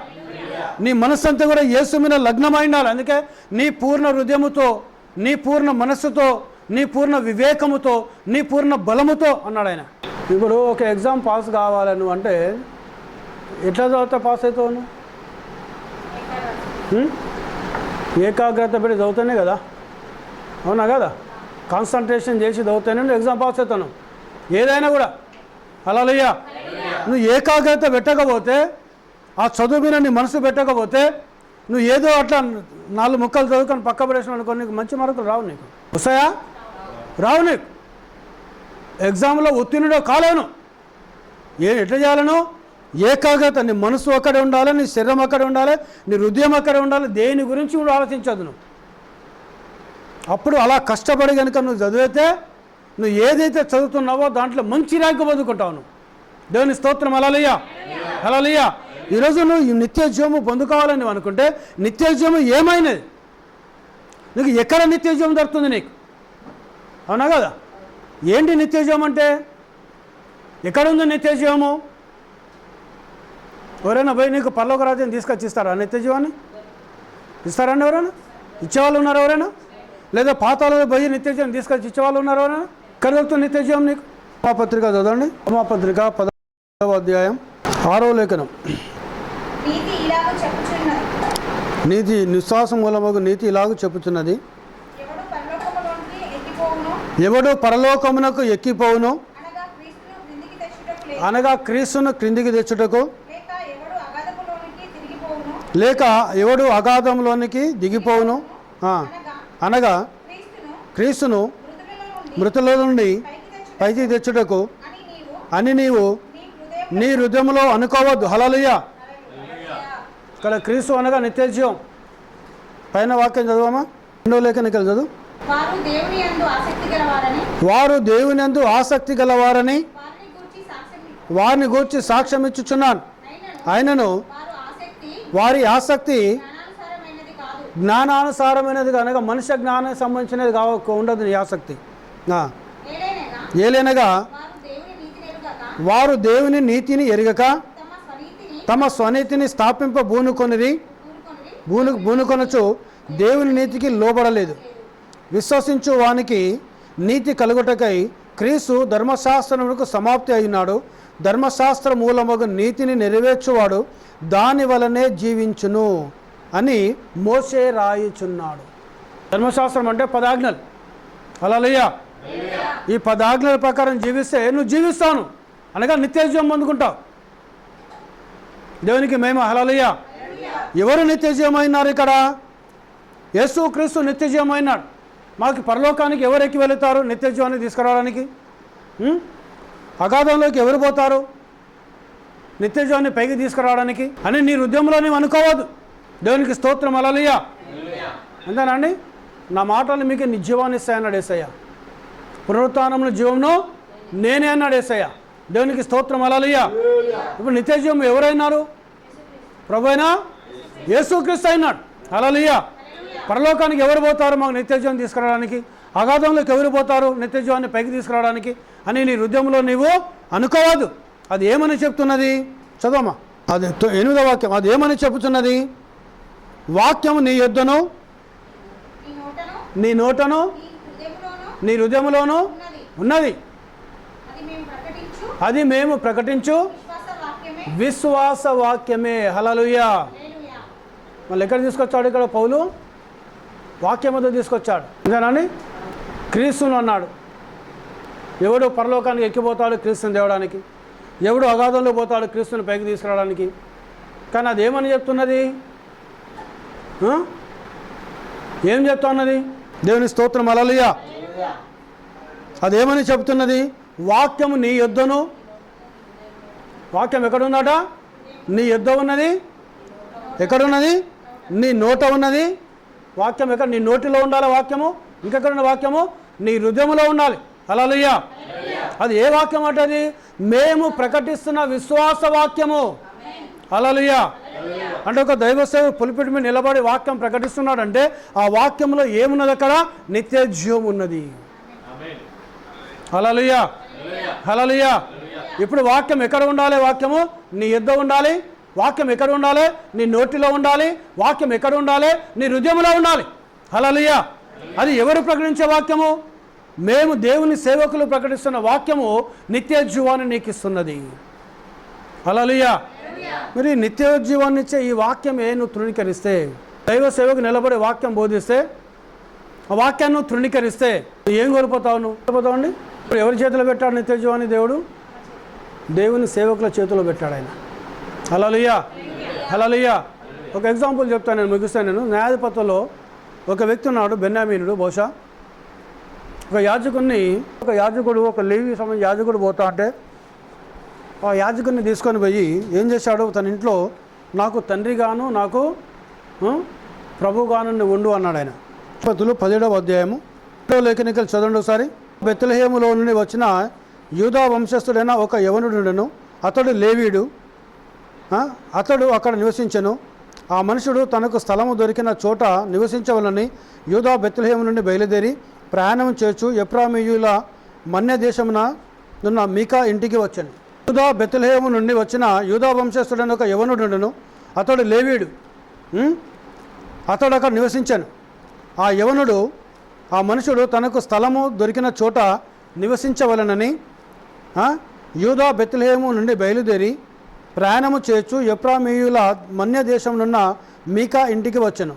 నీ మనస్సంతా కూడా యేసు మీద లగ్నమై ఉండాలి. అందుకే నీ పూర్ణ హృదయముతో, నీ పూర్ణ మనస్సుతో, నీ పూర్ణ వివేకముతో, నీ పూర్ణ బలముతో అన్నాడు ఆయన. ఇప్పుడు ఒక ఎగ్జామ్ పాస్ కావాలి నువ్వు అంటే ఎట్లా చదివితే పాస్ అవుతావు? నువ్వు ఏకాగ్రత పెట్టి చదువుతానే కదా, అవునా కదా? కాన్సన్ట్రేషన్ చేసి చదువుతానే నువ్వు ఎగ్జామ్ పాస్ అవుతాను. ఏదైనా కూడా. హల్లెలూయా. నువ్వు ఏకాగ్రత పెట్టకపోతే, ఆ చదువు మీద నీ మనసు పెట్టకపోతే, నువ్వు ఏదో అట్లా 4 ముక్కలు చదువుకొని పక్క పడేసిన అనుకో, నీకు మంచి మార్కులు రావు. నీకు వస్తాయా? రావు. నీకు ఎగ్జామ్లో ఉత్తీర్ణుడు కాలేను. ఎట్లా చేయాలను? ఏకాగ్రత. నీ మనసు అక్కడే ఉండాలి, నీ శరీరం అక్కడే ఉండాలి, నీ హృదయం అక్కడే ఉండాలి. దేని గురించి నువ్వు ఆలోచించదు. నువ్వు అప్పుడు అలా కష్టపడి కనుక నువ్వు చదివితే నువ్వు ఏదైతే చదువుతున్నావో దాంట్లో మంచి ర్యాంకు పొందుకుంటావు నువ్వు. దేవుని స్తోత్రం. హల్లెలూయా, హల్లెలూయా. ఈరోజు నువ్వు నిత్య జీవము పొందుకోవాలని నువ్వు అనుకుంటే నిత్య జీవము ఏమైనది? నీకు ఎక్కడ నిత్య జీవం దొరుకుతుంది నీకు? అవునా కదా? ఏంటి నిత్య జీవం అంటే? ఎక్కడుంది నిత్య జీవము? ఎవరైనా పోయి నీకు పరలోక రాజ్యం తీసుకొచ్చి ఇస్తారా నిత్య జీవాన్ని? ఇస్తారండి ఎవరైనా? ఇచ్చేవాళ్ళు ఉన్నారు ఎవరైనా? లేదా పాతాళంలో పోయి నిత్య జీవం తీసుకొచ్చి ఇచ్చేవాళ్ళు ఉన్నారు ఎవరైనా? ఎక్కడ దొరుకుతుంది నిత్య జీవం నీకు? రోమాపత్రిక చదవండి. రోమాపత్రిక 10వ అధ్యాయం 6వ లేఖనం. నీతి నిశ్వాసం మూలమగు నీతి ఇలాగూ చెప్పుచున్నది, ఎవడు పరలోకమునకు ఎక్కిపోవును అనగా క్రీస్తును క్రిందికి తెచ్చుటకు, లేక ఎవడు అగాధంలోనికి దిగిపోవును అనగా క్రీస్తును మృతుల నుండి పైకి తెచ్చుటకు అని నీవు నీ హృదయంలో అనుకోవద్దు. హల్లెలూయా. ఇక్కడ క్రీస్తు అనగా నిత్య జీవం. పైన వాక్యం చదవమా? 2వ లేఖనికి చదువు. వారు దేవుని యందు ఆసక్తి గలవారని వారిని గూర్చి సాక్ష్యం ఇచ్చుచున్నాను. అయినను వారి ఆసక్తి జ్ఞానానుసారమైనది కనుక మనుష్య జ్ఞానానికి సంబంధించినది ఉండదు నీ ఆసక్తి. ఏలైనగా వారు దేవుని నీతిని ఎరుగక తమ స్వనీతిని స్థాపింప బూనుకొనచు దేవుని నీతికి లోబడలేదు. విశ్వసించు వానికి నీతి కలుగుటకై క్రీస్తు ధర్మశాస్త్రమునకు సమాప్తి అయినాడు. ధర్మశాస్త్ర మూలమగు నీతిని నెరవేర్చువాడు దాని వలనే జీవించును అని మోషే రాయుచున్నాడు. ధర్మశాస్త్రం అంటే 10 ఆజ్ఞలు. హల్లెలూయా. ఈ 10 ఆజ్ఞల ప్రకారం జీవిస్తే నువ్వు జీవిస్తాను అనగా నిత్య జీవం పొందుకుంటావు. దేవునికి మేము హల్లెలూయా. ఎవరు నిత్య జీవం అయినారు? ఇక్కడ యేసు క్రీస్తు నిత్య జీవం అయినాడు. మాకు పరలోకానికి ఎవరు ఎక్కి వెళుతారు నిత్య జీవాన్ని తీసుకురావడానికి? అగాధంలోకి ఎవరు పోతారు నిత్య జీవాన్ని పైకి తీసుకురావడానికి అని నీ హృదయంలో నీవు అనుకోవద్దు. దేవునికి స్తోత్రం. హల్లెలూయా. అంతేనండి. నా మాటలు మీకు నిజీవాన్ని ఇస్తాయన్నాడు యేసయ్య. పునరుత్థానమును జీవమును నేనే అన్నాడు యేసయ్య. దేవునికి స్తోత్రం. హల్లెలూయా. ఇప్పుడు నిత్య జీవం ఎవరైనారు? ప్రభువైన యేసుక్రీస్తు అయినాడు. హల్లెలూయా. పరలోకానికి ఎవరు పోతారు మాకు నిత్య జీవం తీసుకురావడానికి? అగాధంలోకి ఎవరు పోతారు నిత్య జీవాన్ని పైకి తీసుకురావడానికి అని నీ హృదయంలో నీవు అనుకోవద్దు. అది ఏమని చెప్తున్నది? చదవమా. అది 8వ వాక్యం. అది ఏమని చెబుతున్నది? వాక్యము నీ యొద్దను నీ నోటను నీ హృదయంలోను ఉన్నది, అది మేము ప్రకటించు విశ్వాస వాక్యమే. హల్లెలూయా. మళ్ళీ ఎక్కడ తీసుకొచ్చాడు? ఇక్కడ పౌలు వాక్యముతో తీసుకొచ్చాడు. ఇంతేనండి. క్రీస్తును అన్నాడు. ఎవడు పరలోకానికి ఎక్కిపోతాడు క్రీస్తుని తేవడానికి, ఎవడు అగాధంలో పోతాడు క్రీస్తుని పైకి తీసుకురావడానికి. కానీ అది ఏమని చెప్తున్నది? ఏం చెప్తున్నది? దేవుని స్తోత్రం. హల్లెలూయా. అదేమని చెప్తున్నది? వాక్యము నీ యొద్దను. వాక్యం ఎక్కడుందట? నీ యొద్ద ఉన్నది. ఎక్కడున్నది? నీ నోట ఉన్నది. వాక్యం ఎక్కడ? నీ నోటిలో ఉండాలి వాక్యము. ఇంకెక్కడున్న వాక్యము? నీ హృదయంలో ఉండాలి. హల్లెలూయా. అది ఏ వాక్యం అంటే? అది మేము ప్రకటిస్తున్న విశ్వాస వాక్యము. హల్లెలూయా. అంటే ఒక దైవ సేవకుడు పులిపిటి మీద నిలబడి వాక్యం ప్రకటిస్తున్నాడంటే ఆ వాక్యంలో ఏమున్నది? అక్కడ నిత్య జీవం ఉన్నది. హల్లెలూయా. హల్లెలూయా. ఇప్పుడు వాక్యం ఎక్కడ ఉండాలి? వాక్యము నీ యొద్ద ఉండాలి. వాక్యం ఎక్కడ ఉండాలి? నీ నోటిలో ఉండాలి. వాక్యం ఎక్కడ ఉండాలి? నీ హృదయంలో ఉండాలి. హల్లెలూయా. అది ఎవరు ప్రకటించే వాక్యము? మేము దేవుని సేవకులు ప్రకటిస్తున్న వాక్యము నిత్య జీవాన్ని నీకు ఇస్తున్నది. హల్లెలూయా. మరి నిత్య జీవాన్ని ఇచ్చే ఈ వాక్యమే నువ్వు తృణీకరిస్తే, దైవ సేవకు నిలబడి వాక్యం బోధిస్తే, ఆ వాక్యాన్ని నువ్వు తృణీకరిస్తే ఏం కోల్పోతావు? నువ్వు కోల్పోతావండి. ఇప్పుడు ఎవరి చేతిలో పెట్టాడు నిత్య జీవాన్ని? దేవుడు దేవుని సేవకుల చేతిలో పెట్టాడు ఆయన. హల్లెలూయా. హల్లెలూయా. ఒక ఎగ్జాంపుల్ చెప్తాను, నేను ముగిస్తాను. నేను న్యాయాధిపతుల్లో ఒక వ్యక్తి ఉన్నాడు, బెన్యామీనుడు. బహుశా ఒక యాజకుడు ఒక లేవి సమయం యాజకుడు పోతా అంటే ఆ యాజకుడిని తీసుకొని పోయి ఏం చేశాడు? తన ఇంట్లో నాకు తండ్రిగాను నాకు ప్రభుగాను ఉండు అన్నాడు ఆయన. 17వ అధ్యాయము 2వ లేఖనికలు చదవండి ఒకసారి. బెత్లెహేములో నుండి వచ్చిన యూదా వంశస్థుడైన ఒక యవనుడును, అతడు లేవీయుడు. అతడు అక్కడ నివసించెను. ఆ మనుషుడు తనకు స్థలము దొరికిన చోట నివసించవలని యూదా బెత్లెహేము నుండి బయలుదేరి ప్రయాణం చేయొచ్చు ఎఫ్రాయిమీయుల మన్య దేశమున నున్న మీకా ఇంటికి వచ్చాను. యూదా బెత్లెహేము నుండి వచ్చిన యూదా వంశస్థుడైన ఒక యవనుడును, అతడు లేవీయుడు. అతడు అక్కడ నివసించాను. ఆ యవనుడు, ఆ మనుషుడు తనకు స్థలము దొరికిన చోట నివసించవలనని యూదా బెత్లెహేము నుండి బయలుదేరి ప్రయాణము చేయొచ్చు ఎఫ్రామీయుల మన్య దేశం నున్న మీకా ఇంటికి వచ్చాను.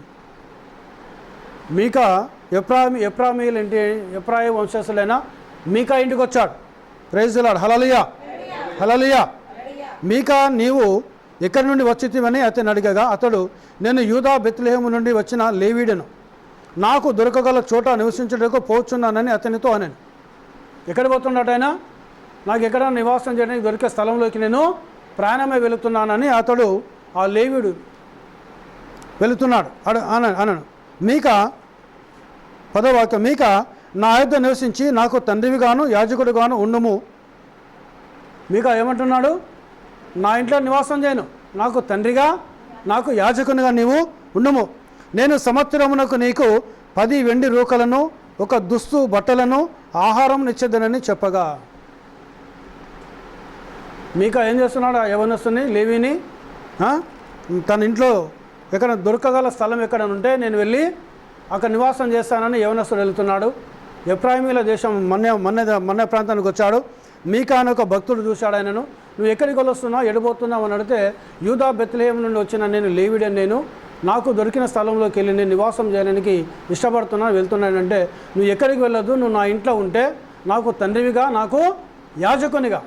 మీకా ఎఫ్రామీయుల ఇంటి ఎఫ్రాయిం వంశస్థులైన మీకా ఇంటికి వచ్చాడు. Praise the Lord. Hallelujah, hallelujah. Micah, నీవు ఎక్కడి నుండి వచ్చితివని అతను అడిగగా అతడు, నేను యూదా బెత్లెహేము నుండి వచ్చిన లేవీయుడను, నాకు దొరకగల చోట నివసించుటకు పోచున్నానని అతనితో అన్నాను. ఎక్కడ పోతున్నాడు ఆయన? నాకు ఎక్కడ నివాసం చేయడానికి దొరికే స్థలంలోకి నేను ప్రయాణమే వెళుతున్నానని అతడు, ఆ లేవీయుడు వెళుతున్నాడు అనను. మీకా 10వ వాక్యం, మీకా నా యొద్ద నివసించి నాకు తండ్రివిగాను యాజకుడిగాను ఉండుము. మీకా ఏమంటున్నాడు? నా ఇంట్లో నివాసం చేయను, నాకు తండ్రిగా నాకు యాజకునిగా నీవు ఉండుము. నేను సంవత్సరమునకు నీకు 10 వెండి రూకలను, ఒక దుస్తు బట్టలను, ఆహారం నిచ్చేదనని చెప్పగా, మీకా ఏం చేస్తున్నాడు? ఆ యవనస్తుని లేవీని తన ఇంట్లో ఎక్కడ దొరకగల స్థలం ఎక్కడ ఉంటే నేను వెళ్ళి అక్కడ నివాసం చేస్తానని యవనస్తుడు వెళ్తున్నాడు. ఎఫ్రాయిమీల దేశం మన్య ప్రాంతానికి వచ్చాడు. మీకా అని ఒక భక్తుడు చూశాడు ఆయనను. నువ్వు ఎక్కడికి వస్తున్నావు, ఎడిపోతున్నావు అని అడిగితే, యూదా బెత్లెహేము నుండి వచ్చిన నేను లేవీయుడని, నేను నాకు దొరికిన స్థలంలోకి వెళ్ళి నేను నివాసం చేయడానికి ఇష్టపడుతున్నాను, వెళ్తున్నానంటే, నువ్వు ఎక్కడికి వెళ్ళొద్దు, నువ్వు నా ఇంట్లో ఉంటే నాకు తండ్రివిగా నాకు యాజకునిగా,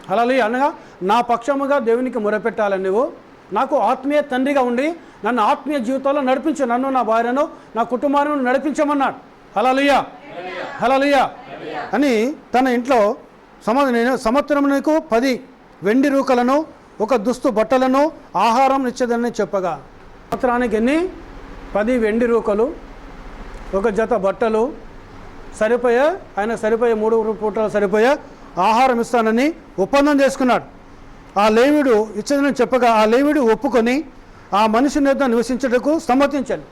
హల్లెలూయా, అనగా నా పక్షముగా దేవునికి మొరపెట్టాలని నువ్వు నాకు ఆత్మీయ తండ్రిగా ఉండి నన్ను ఆత్మీయ జీవితంలో నడిపించు, నన్ను నా భార్యను నా కుటుంబాన్ని నడిపించమన్నాడు. హల్లెలూయా, హల్లెలూయా అని తన ఇంట్లో సంవత్సరం నీకు 10 వెండి రూకలను, ఒక దుస్తు బట్టలను, ఆహారం ఇచ్చేదని చెప్పగా, సంవత్సరానికి ఎన్ని? 10 వెండి రూకలు, ఒక జత బట్టలు, సరిపోయే ఆయన సరిపోయే 3 పూటలు సరిపోయే ఆహారం ఇస్తానని ఒప్పందం చేసుకున్నాడు. ఆ లేవీయుడు ఇచ్చేదని చెప్పగా ఆ లేవీయుడు ఒప్పుకొని ఆ మనిషిని యొద్ద నివసించుటకు సమ్మతించాను.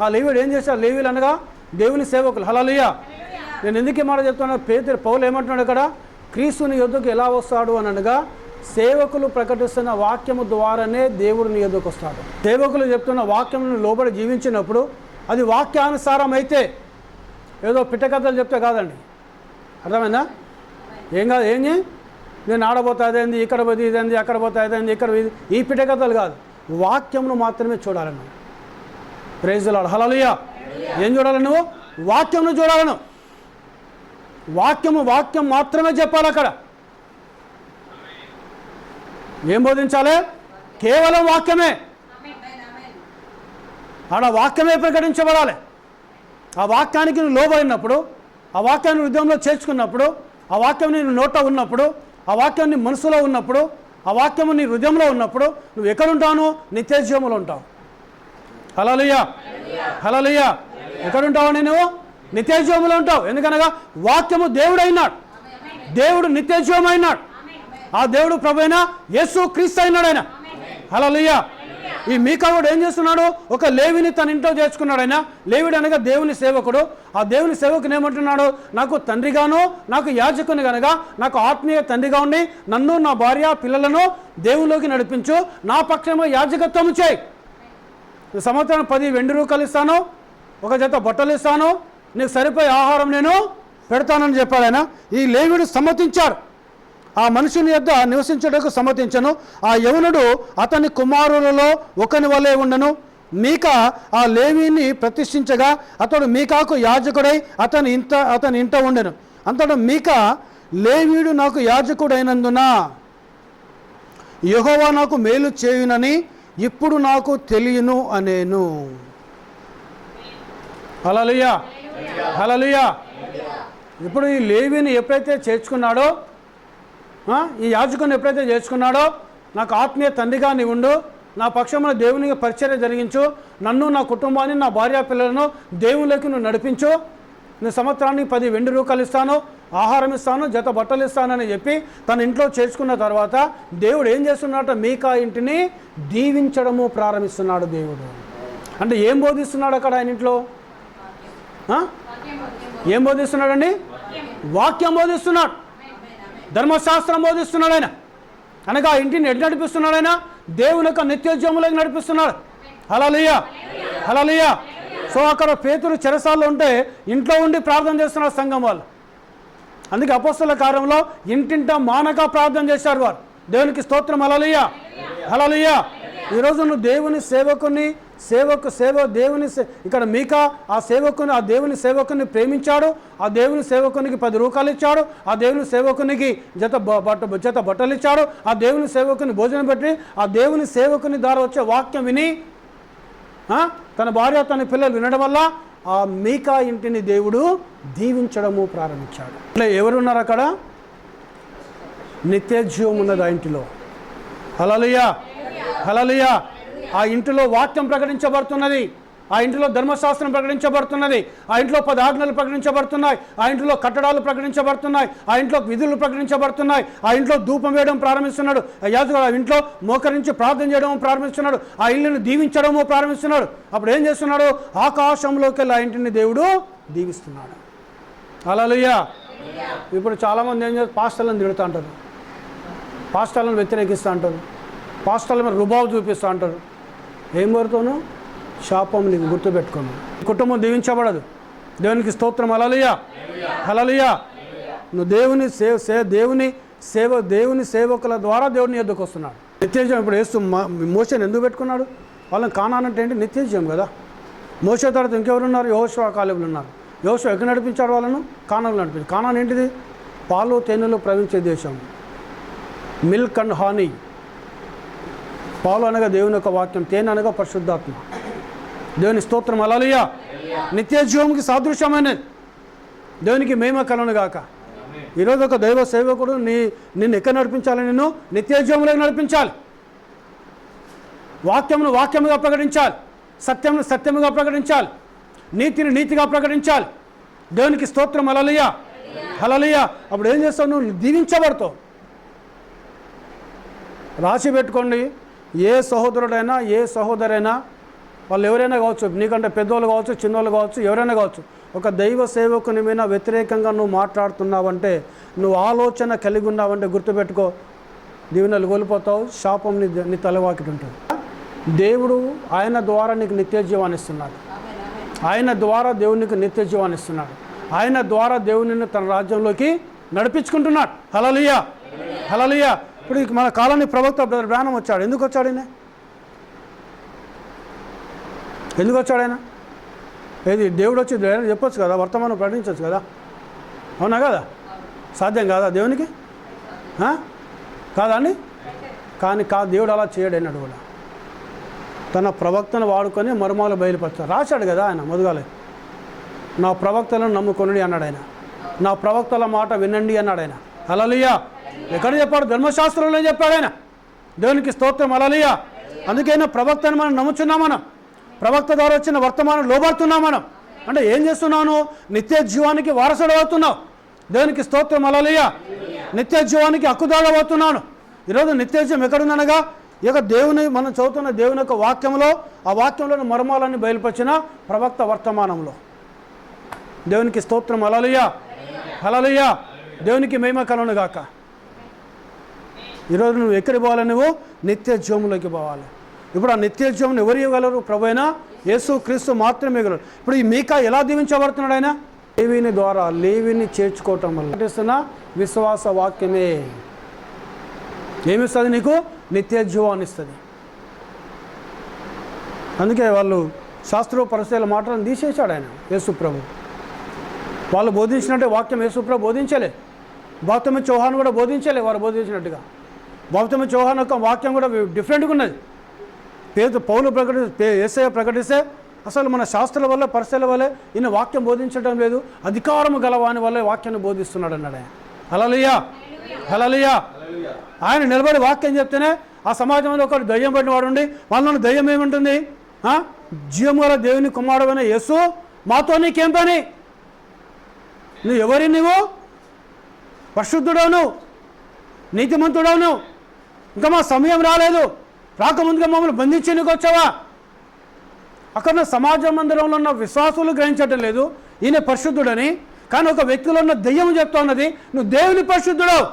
ఆ లేవీయుడు ఏం చేశాడు? లేవీయులు అనగా దేవుని సేవకులు. హల్లెలూయా. నేను ఎందుకు మాట చెప్తున్నాను? పౌలు ఏమంటున్నాడు అక్కడ? క్రీస్తుని యొద్దకు ఎలా వస్తాడు అని అనగా, సేవకులు ప్రకటిస్తున్న వాక్యము ద్వారానే దేవుడు నీ యొద్దకు వస్తాడు. సేవకులు చెప్తున్న వాక్యమును లోబడి జీవించినప్పుడు అది వాక్యానుసారం అయితే, ఏదో పిట్టకథలు చెప్తే కాదండి. అర్థమైందా? ఏం కాదు, ఏంది నేను ఆడబోతా అదేంది, ఇక్కడ పోతే ఇదేంది, అక్కడ పోతే అదేంది, ఇక్కడ ఈ పిట్టకథలు కాదు, వాక్యమును మాత్రమే చూడాలను. Praise the Lord. హల్లెలూయా. ఏం చూడాలి నువ్వు? వాక్యమును చూడాలను. వాక్యం మాత్రమే చెప్పాలి. అక్కడ ఏం బోధించాలి? కేవలం వాక్యమే. ఆడ వాక్యమే ప్రకటించబడాలి. ఆ వాక్యానికి నువ్వు లోబడినప్పుడు, ఆ వాక్యాన్ని హృదయంలో చేర్చుకున్నప్పుడు, ఆ వాక్యం నీ నోట ఉన్నప్పుడు, ఆ వాక్యం నీ మనసులో ఉన్నప్పుడు, ఆ వాక్యము నీ హృదయంలో ఉన్నప్పుడు నువ్వు ఎక్కడుంటావు? నిత్య జీవములో ఉంటావు. హల్లెలూయా, హల్లెలూయా. ఎక్కడుంటావు? నువ్వు నిత్య జీవములో ఉంటావు. ఎందుకనగా వాక్యము దేవుడు అయినాడు, దేవుడు నిత్య జీవం అయినాడు. ఆ దేవుడు ప్రభువైన యేసు క్రీస్తు అయినాడు ఆయన. హల్లెలూయా. ఈ మీకా కూడా ఏం చేస్తున్నాడు? ఒక లేవిని తన ఇంట్లో చేర్చుకున్నాడు. ఆయన లేవిడు అనగా దేవుని సేవకుడు. ఆ దేవుని సేవకుని ఏమంటున్నాడు? నాకు తండ్రిగాను నాకు యాజకుని కనుక నాకు ఆత్మీయ తండ్రిగా ఉండి నన్ను నా భార్య పిల్లలను దేవునిలోకి నడిపించు, నా పక్షము యాజకత్వము చేయి. సంవత్సరం 10 వెండి రూకలు ఇస్తాను, ఒక జత బట్టలు ఇస్తాను, నీకు సరిపోయే ఆహారం నేను పెడతానని చెప్పాడు ఆయన. ఈ లేవిడు సమ్మతించాడు. ఆ మనుషుని యొద్ద నివసించుటకు సమ్మతించను. ఆ యవనుడు అతని కుమారులలో ఒకని వలె ఉండను. మీకా ఆ లేవీని ప్రతిష్ఠించగా అతడు మీకాకు యాజకుడై అతని ఇంట ఉండెను. అంతటా మీకా, లేవీయుడు నాకు యాజకుడైనందున యెహోవా నాకు మేలు చేయునని ఇప్పుడు నాకు తెలియను అనేను. హల్లెలూయా, హల్లెలూయా. ఇప్పుడు ఈ లేవీని ఎప్పుడైతే చేర్చుకున్నాడో, ఈ యాజకుని ఎప్పుడైతే చేర్చుకున్నాడో, నాకు ఆత్మీయ తండ్రిగా నీవు ఉండు, నా పక్షమున దేవునికి పరిచర్య జరిగించు, నన్ను నా కుటుంబాన్ని నా భార్య పిల్లలను దేవునిలోకి నువ్వు నడిపించు, నేను సంవత్సరానికి 10 వెండి రూకలు ఇస్తాను, ఆహారం ఇస్తాను, జత బట్టలు ఇస్తానని చెప్పి తన ఇంట్లో చేర్చుకున్న తర్వాత దేవుడు ఏం చేస్తున్నాడట? మీకా ఇంటిని దీవించడము ప్రారంభిస్తున్నాడు దేవుడు. అంటే ఏం బోధిస్తున్నాడు అక్కడ ఆయన ఇంట్లో? ఏం బోధిస్తున్నాడండి? వాక్యం బోధిస్తున్నాడు. ధర్మశాస్త్రం బోధిస్తున్నాడు ఆయన. అనగా ఆ ఇంటిని ఎటు నడిపిస్తున్నాడు ఆయన? దేవుని యొక్క నిత్యోద్యమంలోకి నడిపిస్తున్నాడు. హల్లెలూయా, హల్లెలూయా. సో అక్కడ పేతురు చెరసాల్లో ఉంటే ఇంట్లో ఉండి ప్రార్థన చేస్తున్నారు సంఘం వాళ్ళు. అందుకే అపోస్తలుల కార్యంలో ఇంటింట మానక ప్రార్థన చేశారు వారు. దేవునికి స్తోత్రం. హల్లెలూయా, హల్లెలూయా. ఈరోజు నువ్వు దేవుని సేవకుని దేవుని ఇక్కడ మీకా ఆ దేవుని సేవకుని ప్రేమించాడు. ఆ దేవుని సేవకునికి 10 రూపాయలు ఇచ్చాడు. ఆ దేవుని సేవకునికి జత బట్టలు ఇచ్చాడు. ఆ దేవుని సేవకుని భోజనం పెట్టి ఆ దేవుని సేవకుని ద్వారా వచ్చే వాక్యం విని తన భార్య తన పిల్లలు వినడం వల్ల ఆ మీకా ఇంటిని దేవుడు దీవించడము ప్రారంభించాడు. ఎవరున్నారు అక్కడ? నిత్యజీవం ఉన్నది ఆ ఇంటిలో. హల్లెలూయా, హల్లెలూయా. ఆ ఇంటిలో వాక్యం ప్రకటించబడుతున్నది. ఆ ఇంటిలో ధర్మశాస్త్రం ప్రకటించబడుతున్నది. ఆ ఇంట్లో 10 ఆజ్ఞలు ప్రకటించబడుతున్నాయి. ఆ ఇంట్లో కట్టడాలు ప్రకటించబడుతున్నాయి. ఆ ఇంట్లో విధులు ప్రకటించబడుతున్నాయి. ఆ ఇంట్లో ధూపం వేయడం ప్రారంభిస్తున్నాడు యాజకుడు. ఆ ఇంట్లో మోకరించి ప్రార్థన చేయడం ప్రారంభిస్తున్నాడు. ఆ ఇల్లుని దీవించడము ప్రారంభిస్తున్నాడు. అప్పుడు ఏం చేస్తున్నాడు? ఆకాశంలోకి వెళ్ళి ఆ ఇంటిని దేవుడు దీవిస్తున్నాడు. హల్లెలూయా. ఇప్పుడు చాలామంది ఏం చేస్తారు? పాస్టర్లను తిడుతూ అంటారు, పాస్టర్లను వ్యతిరేకిస్తూ అంటారు, పాస్టర్ల మీద రుబాబు చూపిస్తూ అంటారు. ఏం కోరుతాను? శాపం నీకు గుర్తుపెట్టుకోను. కుటుంబం దీవించబడదు. దేవునికి స్తోత్రం. హల్లెలూయా, హల్లెలూయా. నువ్వు దేవుని సేవకుల ద్వారా దేవుని ఎద్దుకు వస్తున్నాడు. నిత్యజీవం ఇప్పుడు యేసు మోషేని ఎందుకు పెట్టుకున్నాడు? వాళ్ళని కానాన్ అంటే ఏంటి? నిత్యజీవం కదా. మోషే తర్వాత ఇంకెవరున్నారు? యెహోషువ కాలేబులు ఉన్నారు. యెహోషువ ఎక్కడ నడిపించాడు వాళ్ళను? కానాన్లో నడిపించాడు. కానాన్ ఏంటిది? పాలు తేనెలు ప్రవహించే దేశం. మిల్క్ అండ్ హానీ. పాలు అనగా దేవుని యొక్క వాక్యం, తేనె అనగా పరిశుద్ధాత్మ. దేవుని స్తోత్రం. హల్లెలూయా. నిత్యజీవంకి సాదృశ్యమైనది. దేవునికి మహిమ కలుగును గాక. ఈరోజు ఒక దైవ సేవకుడు నిన్ను ఎక్కడ నడిపించాలి? నిన్ను నిత్యజీవంలోకి నడిపించాలి. వాక్యమును వాక్యముగా ప్రకటించాలి. సత్యమును సత్యముగా ప్రకటించాలి. నీతిని నీతిగా ప్రకటించాలి. దేవునికి స్తోత్రం. హల్లెలూయా, హల్లెలూయా. అప్పుడు ఏం చేస్తావు? నువ్వు దీవించబడతావు. రాసి పెట్టుకోండి. ఏ సహోదరుడైనా ఏ సహోదరైనా వాళ్ళు ఎవరైనా కావచ్చు, నీకంటే పెద్దోళ్ళు కావచ్చు, చిన్నోళ్ళు కావచ్చు, ఎవరైనా కావచ్చు, ఒక దైవ సేవకుని మీద వ్యతిరేకంగా నువ్వు మాట్లాడుతున్నావంటే, నువ్వు ఆలోచన కలిగి ఉన్నావంటే గుర్తుపెట్టుకో, దీవెనలు కోల్పోతావు, శాపం నీ తలవాకిటి ఉంటుంది. దేవుడు ఆయన ద్వారా నీకు నిత్యజీవాన్ని ఇస్తున్నాడు. ఆయన ద్వారా దేవునికి నిత్యజీవాన్ని ఇస్తున్నాడు. ఆయన ద్వారా దేవుని తన రాజ్యంలోకి నడిపించుకుంటున్నాడు. హల్లెలూయా, హల్లెలూయా. ఇప్పుడు మన కాలాన్ని ప్రవక్త బ్రదర్ బ్రానం వచ్చాడు. ఎందుకు వచ్చాడు ఆయన? ఎందుకు వచ్చాడు ఆయన? ఏది దేవుడు వచ్చి చెప్పొచ్చు కదా, వర్తమానం ప్రకటించవచ్చు కదా, అవునా కదా? సాధ్యం కాదా దేవునికి? కాదా అండి? కానీ దేవుడు అలా చేయడు అన్నాడు కూడా. తన ప్రవక్తను వాడుకొని మర్మాలు బయలుపరచాడు. రాశాడు కదా ఆయన మొదగాలే, నా ప్రవక్తలను నమ్ముకొనండి అన్నాడు ఆయన. నా ప్రవక్తల మాట వినండి అన్నాడు ఆయన. హల్లెలూయా. ఎక్కడ చెప్పాడు? ధర్మశాస్త్రంలో చెప్పాడు ఆయన. దేవునికి స్తోత్రం. హల్లెలూయా. అందుకైనా ప్రవక్తను మనం నమ్ముచున్నాం. మనం ప్రవక్త ద్వారా వచ్చిన వర్తమానం లోబడుతున్నాం. మనం అంటే ఏం చేస్తున్నాను? నిత్య జీవానికి వారసుడు అవుతున్నావు. దేవునికి స్తోత్రం. హల్లెలూయా. నిత్య జీవానికి హక్కుదారు అవుతున్నాను. ఈరోజు నిత్యజీవం ఎక్కడుందనగా ఇక దేవుని మనం చదువుతున్న దేవుని యొక్క వాక్యంలో, ఆ వాక్యంలోని మర్మాలన్నీ బయలుపరిచిన ప్రవక్త వర్తమానంలో. దేవునికి స్తోత్రం. హల్లెలూయా, హల్లెలూయా. దేవునికి మహిమ కలుగును గాక. ఈరోజు నువ్వు ఎక్కడికి పోవాలి? నువ్వు నిత్యజీవంలోకి పోవాలి. ఇప్పుడు ఆ నిత్యజీవం ఎవరు ఇవ్వగలరు? ప్రభువైన యేసు క్రీస్తు మాత్రమే ఇవ్వగలరు. ఇప్పుడు ఈ మీకా ఎలా దీవించబడుతున్నాడు? ఆయన లేవీని ద్వారా, లేవీని చేర్చుకోవటం వల్ల నటిస్తున్న విశ్వాస వాక్యమే ఏమిస్తుంది? నీకు నిత్యజీవాన్ని ఇస్తుంది. అందుకే వాళ్ళు శాస్త్ర పరిచయాల మాటలను తీసేశాడు ఆయన యేసు ప్రభు. వాళ్ళు బోధించినట్టే వాక్యం యేసు ప్రభు బోధించలే. బాప్తిస్మ చౌహాన్ కూడా బోధించలే వారు బోధించినట్టుగా. బాప్తిస్మ చౌహాన్ యొక్క వాక్యం కూడా డిఫరెంట్గా ఉన్నది. పౌలు యేసయ్య ప్రకటిస్తే అసలు మన శాస్త్రాల వల్ల పరిచయాల వల్లే ఈయన వాక్యం బోధించడం లేదు, అధికారము గలవాని వల్లే వాక్యాన్ని బోధిస్తున్నాడు అన్నాడు ఆయన. హల్లెలూయా, హల్లెలూయా. ఆయన నిలబడి వాక్యం చెప్తేనే ఆ సమాజంలో ఒకరు దయ్యం పడిన వాడు ఉండి వాళ్ళని దయ్యం ఏముంటుంది? జీవం గల దేవుని కుమారుడైన యేసు మాతో నీకేం పని? నువ్వు ఎవరి? నువ్వు పరిశుద్ధుడవు, నువ్వు నీతిమంతుడవు, నువ్వు ఇంకా మా సమయం రాలేదు, రాకముందుగా మమ్మల్ని బంధించి నీకు వచ్చావా? అక్కడ సమాజ మందిరంలో ఉన్న విశ్వాసులు గ్రహించటం లేదు ఈయన పరిశుద్ధుడని. కానీ ఒక వ్యక్తిలో ఉన్న దెయ్యం చెప్తా ఉన్నది నువ్వు దేవుని పరిశుద్ధుడవు.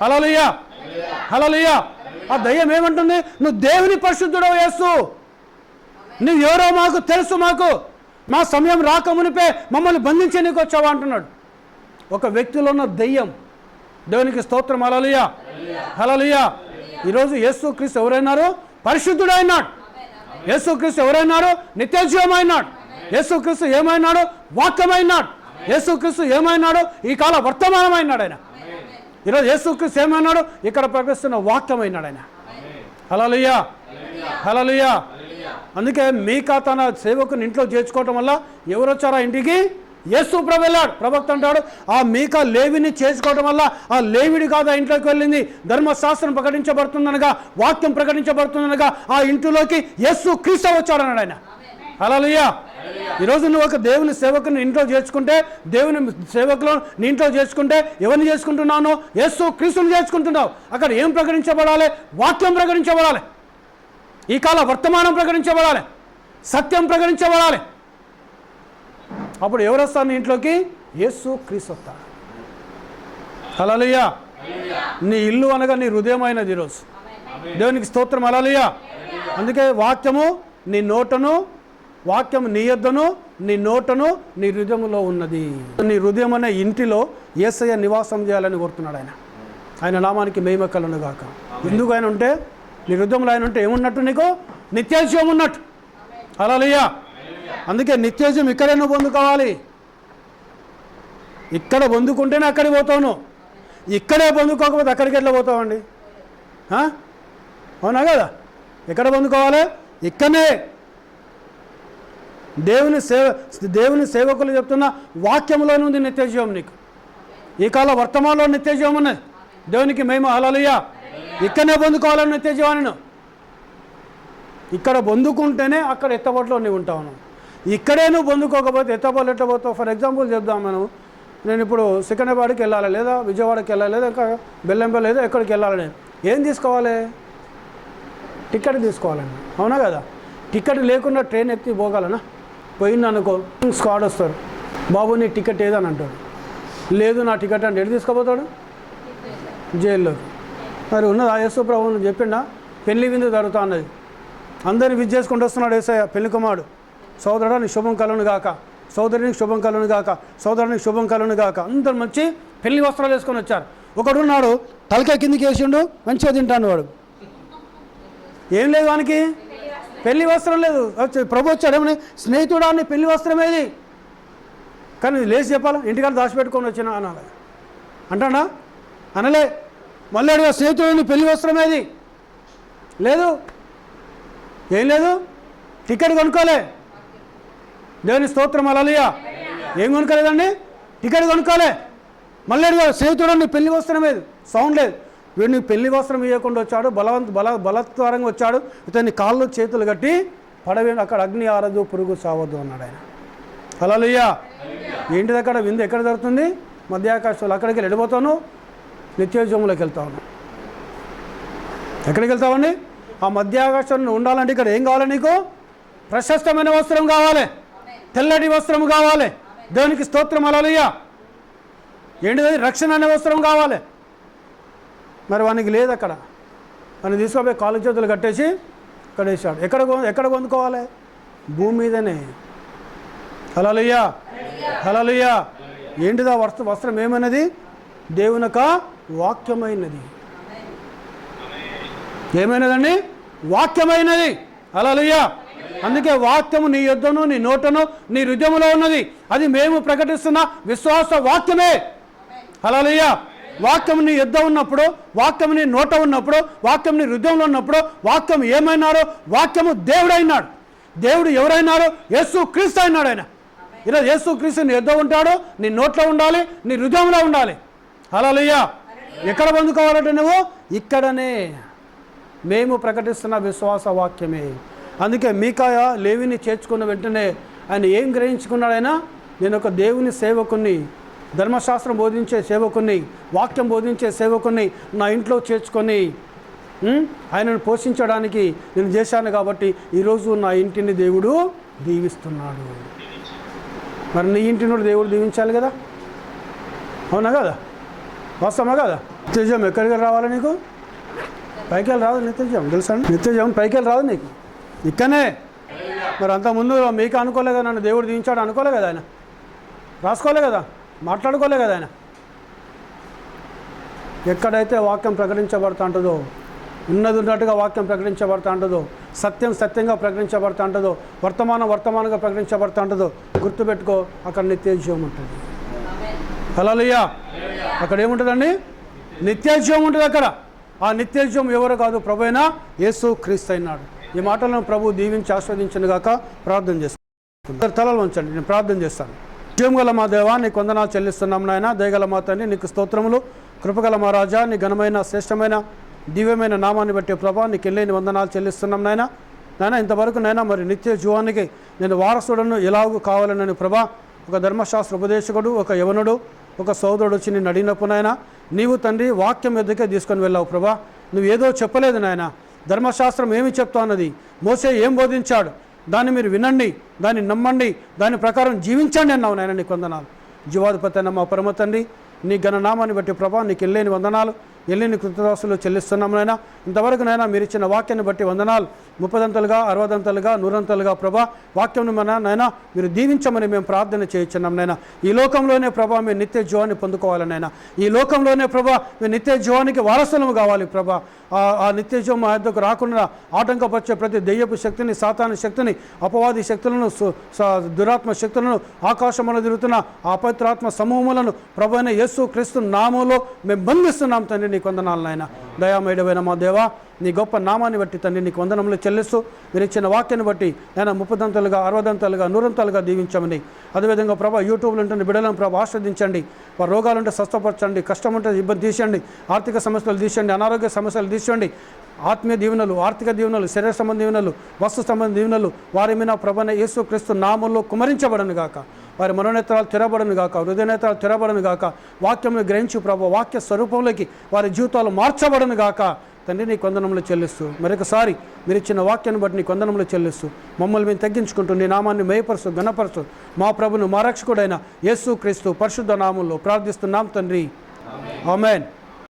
హల్లెలూయా, హల్లెలూయా. ఆ దయ్యం ఏమంటుంది? నువ్వు దేవుని పరిశుద్ధుడవు యేసు, నువ్వు ఎవరో మాకు తెలుసు, మాకు మా సమయం రాకమునిపే మమ్మల్ని బంధించి నీకు వచ్చావా అంటున్నాడు. ఒక వ్యక్తిలో ఉన్న దయ్యం. దేవునికి స్తోత్రం. హల్లెలూయా, హల్లెలూయా. ఈరోజు యేసుక్రీస్తు ఎవరైనారు? పరిశుద్ధుడైనాడు. యేసుక్రీస్తు ఎవరైనారు? నిత్యజీవమైనాడు. యేసుక్రీస్తు ఏమైనాడు? వాక్యమైనాడు. యేసుక్రీస్తు ఏమైనాడు? ఈ కాల వర్తమానమైనాడు ఆయన. ఈరోజు యేసుక్రీస్తు ఏమైనాడు? ఇక్కడ ప్రకటిస్తున్న వాక్యమైనాడు ఆయన. హల్లెలూయా, హల్లెలూయా. అందుకే మీకా తన సేవకుని ఇంట్లో చేర్చుకోవటం వల్ల ఎవరు వచ్చారా ఇంటికి? యేసు ప్రభు వెళ్ళాడు. ప్రవక్త అంటాడు, ఆ మీకా లేవిని చేసుకోవడం వల్ల ఆ లేవిడి కాదు ఆ ఇంట్లోకి వెళ్ళింది. ధర్మశాస్త్రం ప్రకటించబడుతుందనగా, వాక్యం ప్రకటించబడుతుందనగా ఆ ఇంటిలోకి యేసు క్రీస్తు వచ్చాడన్నాడు ఆయన. హల్లెలూయా. ఈరోజు నువ్వు ఒక దేవుని సేవకుని ఇంట్లో చేర్చుకుంటే, దేవుని సేవకులు నీ ఇంట్లో చేర్చుకుంటే ఎవరిని చేసుకుంటున్నావు? యేసు క్రీస్తుని చేసుకుంటున్నావు. అక్కడ ఏం ప్రకటించబడాలి? వాక్యం ప్రకటించబడాలి. ఈ కాల వర్తమానం ప్రకటించబడాలి. సత్యం ప్రకటించబడాలి. అప్పుడు ఎవరు వస్తారు నీ ఇంట్లోకి? యేసు క్రీస్తు వస్తాడు. హల్లెలూయా. నీ ఇల్లు అనగా నీ హృదయం అయినది ఈరోజు. దేవునికి స్తోత్రం. హల్లెలూయా. అందుకే వాక్యము నీ నోటను, వాక్యం నీ యొద్దను, నీ నోటను, నీ హృదయంలో ఉన్నది. నీ హృదయం అనే ఇంటిలో యేసయ్య నివాసం చేయాలని కోరుతున్నాడు ఆయన. ఆయన నామానికి మహిమ కలుగును గాక. ఎందుకు ఆయన ఉంటే, నీ హృదయంలో ఆయన ఉంటే ఏమున్నట్టు? నీకు నిత్యజీవం ఉన్నట్టు. హల్లెలూయా. అందుకే నిత్యజీవం ఇక్కడే నువ్వు పొందుకోవాలి. ఇక్కడ పొందుకుంటేనే అక్కడికి పోతావు. ఇక్కడే పొందుకోకపోతే అక్కడికి ఎట్లా పోతావండి? అవునా కదా? ఎక్కడ పొందుకోవాలి? ఇక్కడనే. దేవుని సేవకులు చెప్తున్న వాక్యంలోనే ఉంది నిత్యజీవం నీకు. ఈ కాల వర్తమానంలో నిత్యజీవం ఉన్నది. దేవునికి మహిమ. హల్లెలూయా. ఇక్కడనే పొందుకోవాలని నిత్యజీవాన్ని. ఇక్కడ పొందుకుంటేనే అక్కడ ఎత్తబోట్లో నువ్వు ఉంటావు. ఇక్కడే నువ్వు పొందుకోకపోతే ఎత్తబోలు ఎట్లా పోతావు? ఫర్ ఎగ్జాంపుల్ చెప్దాం. నేను ఇప్పుడు సికింద్రాబాద్కి వెళ్ళాలి, లేదా విజయవాడకి వెళ్ళాలి, లేదా ఇంకా బెల్లంపల్లి, లేదా ఎక్కడికి వెళ్ళాలి. నేను ఏం తీసుకోవాలి? టికెట్ తీసుకోవాలండి. అవునా కదా? టికెట్ లేకుండా ట్రైన్ ఎక్కి పోగలనా? పోయిందనుకో, స్క్వాడ్ వస్తాడు, బాబు నీ టికెట్ ఏదని అంటాడు. లేదు నా టికెట్ అంటే ఎటు తీసుకుపోతాడు? జైల్లోకి. మరి ఉన్నది ఆ యేసు ప్రభువుని చెప్పిండా? పెళ్లి విందు జరుగుతా అన్నది. అందరిని విజ్ చేసుకుంటూ వస్తున్నాడు యేసయ్య. పెళ్లి కుమారుడు, సోదరుడా నీకు శుభం కలుగును గాక, సోదరునికి శుభం కలుగును గాక, సోదరునికి శుభం కలుగును గాక. అందరు మంచి పెళ్లి వస్త్రాలు వేసుకొని వచ్చారు. ఒకడు ఉన్నాడు, తలకాయ కిందికి వేసిండు, మంచిగా తింటాను వాడు. ఏం లేదు వానికి, పెళ్లి వస్త్రం లేదు. ప్రభు వచ్చాడు, ఏమని? స్నేహితుడా నీ పెళ్లి వస్త్రం ఏది? కానీ లేచి చెప్పాలా? ఇంటికాడ దాచిపెట్టుకొని వచ్చినా అనాలి. అంటాడా? అనలే. మళ్ళీ అడిగా, స్నేహితుడు నీ పెళ్లి వస్త్రం ఏది? లేదు. ఏం లేదు? టికెట్ కొనుక్కోలే. దేవుని స్తోత్రం. హల్లెలూయా. ఏం కొనుక్కోలేదండి? టికెట్ కొనుక్కోలే. మళ్ళీ అడిగా, స్నేహితుడు నీ పెళ్లి వస్త్రం ఏది? సౌండ్ లేదు. వీడు నీకు పెళ్లి వస్త్రం ఇవ్వకుండా వచ్చాడు, బలత్కారంగా వచ్చాడు. ఇతన్ని కాళ్ళు చేతులు కట్టి పడవేండి, అక్కడ అగ్ని ఆరదు, పురుగు సావద్దు అన్నాడు ఆయన. హల్లెలూయా. ఏంటిది అక్కడ విందు? ఎక్కడ జరుగుతుంది? మధ్యాకాశంలో. అక్కడికి వెళ్ళిపోతాను, నిత్యజీవంలోకి వెళ్తాను. ఎక్కడికి వెళ్తావండి? ఆ మధ్యాకాశంలో ఉండాలంటే ఇక్కడ ఏం కావాలి నీకు? ప్రశస్తమైన వస్త్రం కావాలి, తెల్లటి వస్త్రం కావాలి. దేవునికి స్తోత్రం. హల్లెలూయా. ఏంటిది? రక్షణ అనే వస్త్రం కావాలి. మరి వానికి లేదు అక్కడ. వాడిని తీసుకుపోయి కాలు చేతులు కట్టేసి ఇక్కడ వేసాడు. ఎక్కడ పొందుకోవాలి? భూమి మీదనే. హల్లెలూయా, హల్లెలూయా. ఏంటిదా వస్త్రం? ఏమైనది? దేవుని యొక్క వాక్యమైనది. ఏమైనదండి? వాక్యమైనది. హల్లెలూయా. అందుకే వాక్యము నీ యొద్దను, నీ నోటను, నీ హృదయములో ఉన్నది. అది మేము ప్రకటిస్తున్న విశ్వాస వాక్యమే. హల్లెలూయా. వాక్యం నీ యొద్ద ఉన్నప్పుడు, వాక్యం నీ నోట ఉన్నప్పుడు, వాక్యం నీ హృదయంలో ఉన్నప్పుడు, వాక్యం ఏమైనారో? వాక్యము దేవుడైనాడు. దేవుడు ఎవరైనారో? యేసు క్రీస్తు అయినాడు ఆయన. ఈరోజు యేసు క్రీస్తు నీ యొద్ద ఉంటాడు, నీ నోట్లో ఉండాలి, నీ హృదయంలో ఉండాలి. హల్లెలూయా. ఎక్కడ పొందుకోవాలంటే నువ్వు ఇక్కడనే. మేము ప్రకటిస్తున్న విశ్వాస వాక్యమే. అందుకే మీకాయ లేవిని చేర్చుకున్న వెంటనే ఆయన ఏం గ్రహించుకున్నాడు? ఆయన, నేను ఒక దేవుని సేవకుని, ధర్మశాస్త్రం బోధించే సేవకుని, వాక్యం బోధించే సేవకుని నా ఇంట్లో చేర్చుకొని ఆయనను పోషించడానికి నేను చేశాను. కాబట్టి ఈరోజు నా ఇంటిని దేవుడు దీవిస్తున్నాడు. మరి నీ ఇంటిని దేవుడు దీవించాలి కదా? అవునా కదా? వాస్తవమా కదా? నిత్యజీవం ఎక్కడికి రావాలి నీకు? పైకి వెళ్ళి రాదు నిత్యజీవం, తెలుసా? నిత్యజీవం పైకి వెళ్ళి రాదు నీకు, ఇక్కడనే. మరి అంతకుముందు మీకు అనుకోలే కదా, నన్ను దేవుడు దీవించాడు అనుకోలే కదా ఆయన, రాసుకోలే కదా, మాట్లాడుకోలే కదా ఆయన. ఎక్కడైతే వాక్యం ప్రకటించబడుతూ ఉంటుందో, ఉన్నట్టుగా వాక్యం ప్రకటించబడుతూ ఉంటుందో, సత్యం సత్యంగా ప్రకటించబడుతూ ఉంటుందో, వర్తమానంగా ప్రకటించబడుతూ ఉంటుందో, గుర్తుపెట్టుకో, అక్కడ నిత్యజీవం ఉంటుంది. హల్లెలూయా. అక్కడ ఏముంటుందండి? నిత్యజీవం ఉంటుంది అక్కడ. ఆ నిత్యజీవం ఎవరు కాదు, ప్రభువైన యేసు క్రీస్తు అయినాడు. ఈ మాటలను ప్రభు దీవించి ఆస్వాదించను గాక. ప్రార్థన చేస్తాను, తలలు ఉంచండి, నేను ప్రార్థన చేస్తాను. జీవం గల మా దేవా, నీకు వందనాలు చెల్లిస్తున్నాం నాయన. దయగల మా తండ్రి, నీకు స్తోత్రములు. కృపగల మా రాజా, నీ ఘనమైన శ్రేష్టమైన దివ్యమైన నామాన్ని బట్టి ప్రభా, నీకు వెళ్ళని వందనాలు చెల్లిస్తున్నాం నాయన. ఇంతవరకు నైనా మరి నిత్య జీవానికి నేను వారసుడను ఎలాగూ కావాలని ప్రభా, ఒక ధర్మశాస్త్ర ఉపదేశకుడు, ఒక యవనుడు, ఒక సోదరుడు వచ్చి నేను అడిగినప్పుడు నాయన, నీవు తండ్రి వాక్యం ఎద్దుకే తీసుకొని వెళ్ళావు ప్రభా. నువ్వు ఏదో చెప్పలేదు నాయన, ధర్మశాస్త్రం ఏమి చెప్తా అన్నది, మోసే ఏం బోధించాడు, దాన్ని మీరు వినండి, దాన్ని నమ్మండి, దాని ప్రకారం జీవించండి అన్నావు నాయన. నీకు వందనాలు. జీవాధిపతి అన్న మా పరమ తండ్రి, నీ ఘననామాన్ని బట్టి ప్రభా, నీకు వెళ్ళని వందనాలు, వెళ్ళని కృతదాసులు చెల్లిస్తున్నాం నాయన. ఇంతవరకు నాయన మీరు ఇచ్చిన వాక్యాన్ని బట్టి వందనాలు. 30ంతలుగా 60ంతలుగా 100ంతలుగా ప్రభా, వాక్యం నాయన మీరు దీవించమని మేము ప్రార్థన చేయించున్నాం నాయన. ఈ లోకంలోనే ప్రభా మీరు నిత్య జీవాన్ని పొందుకోవాలనైనా, ఈ లోకంలోనే ప్రభా మీరు నిత్య జీవానికి వారసులము కావాలి ప్రభా. ఆ నిత్య జీవం మా యొద్దకు రాకుండా ఆటంకపరిచే ప్రతి దెయ్యపు శక్తిని, సాతాను శక్తిని, అపవాది శక్తులను, దురాత్మ శక్తులను, ఆకాశంలో తిరుగుతున్న అపవిత్రాత్మ సమూహములను ప్రభువైన యేసు క్రీస్తు నామములో మేము బంధిస్తున్నాం తండ్రి. నీకు వందనాలు నాయన. దయామయుడవైన మా దేవా, నీ గొప్ప నామాన్ని బట్టి తండ్రి నీకు వందనములు చెల్లిస్తూ, మీరు ఇచ్చిన వాక్యాన్ని బట్టి నేను 30ంతలుగా 60ంతలుగా 100ంతలుగా దీవించమని, అదేవిధంగా ప్రభా యూట్యూబ్లో ఉంటున్న బిడ్డలను ప్రభా ఆస్వాదించండి. వారు రోగాలుంటే స్వస్థపరచండి, కష్టం ఉంటే ఇబ్బంది తీసేయండి, ఆర్థిక సమస్యలు తీసేయండి, అనారోగ్య సమస్యలు తీసేయండి. ఆత్మీయ దీవెనలు, ఆర్థిక దీవెనలు, శరీర సంబంధ దీవెనలు, వస్తు సంబంధ దీవెనలు వారి మీద ప్రభువైన యేసు క్రీస్తు నామములో కుమరించబడను గాక. వారి మనోనేత్రాలు తెరబడను గాక, హృదయనేత్రాలు తెరబడను గాక. వాక్యమును గ్రహించు ప్రభు, వాక్య స్వరూపంలోకి వారి జీవితాలు మార్చబడను గాక. తండ్రి నీ వందనములు చెల్లిస్తూ, మరొకసారి మీరు ఇచ్చిన వాక్యాన్ని బట్టి నీ వందనములు చెల్లిస్తూ, మమ్మల్ని మేము తగ్గించుకుంటూ నీ నామాన్ని మేయపరుస్తూ ఘనపరుస్తూ, మా ప్రభును మా రక్షకుడైన యేసు క్రీస్తు పరిశుద్ధ నామంలో ప్రార్థిస్తున్నాం తండ్రి. ఆమేన్.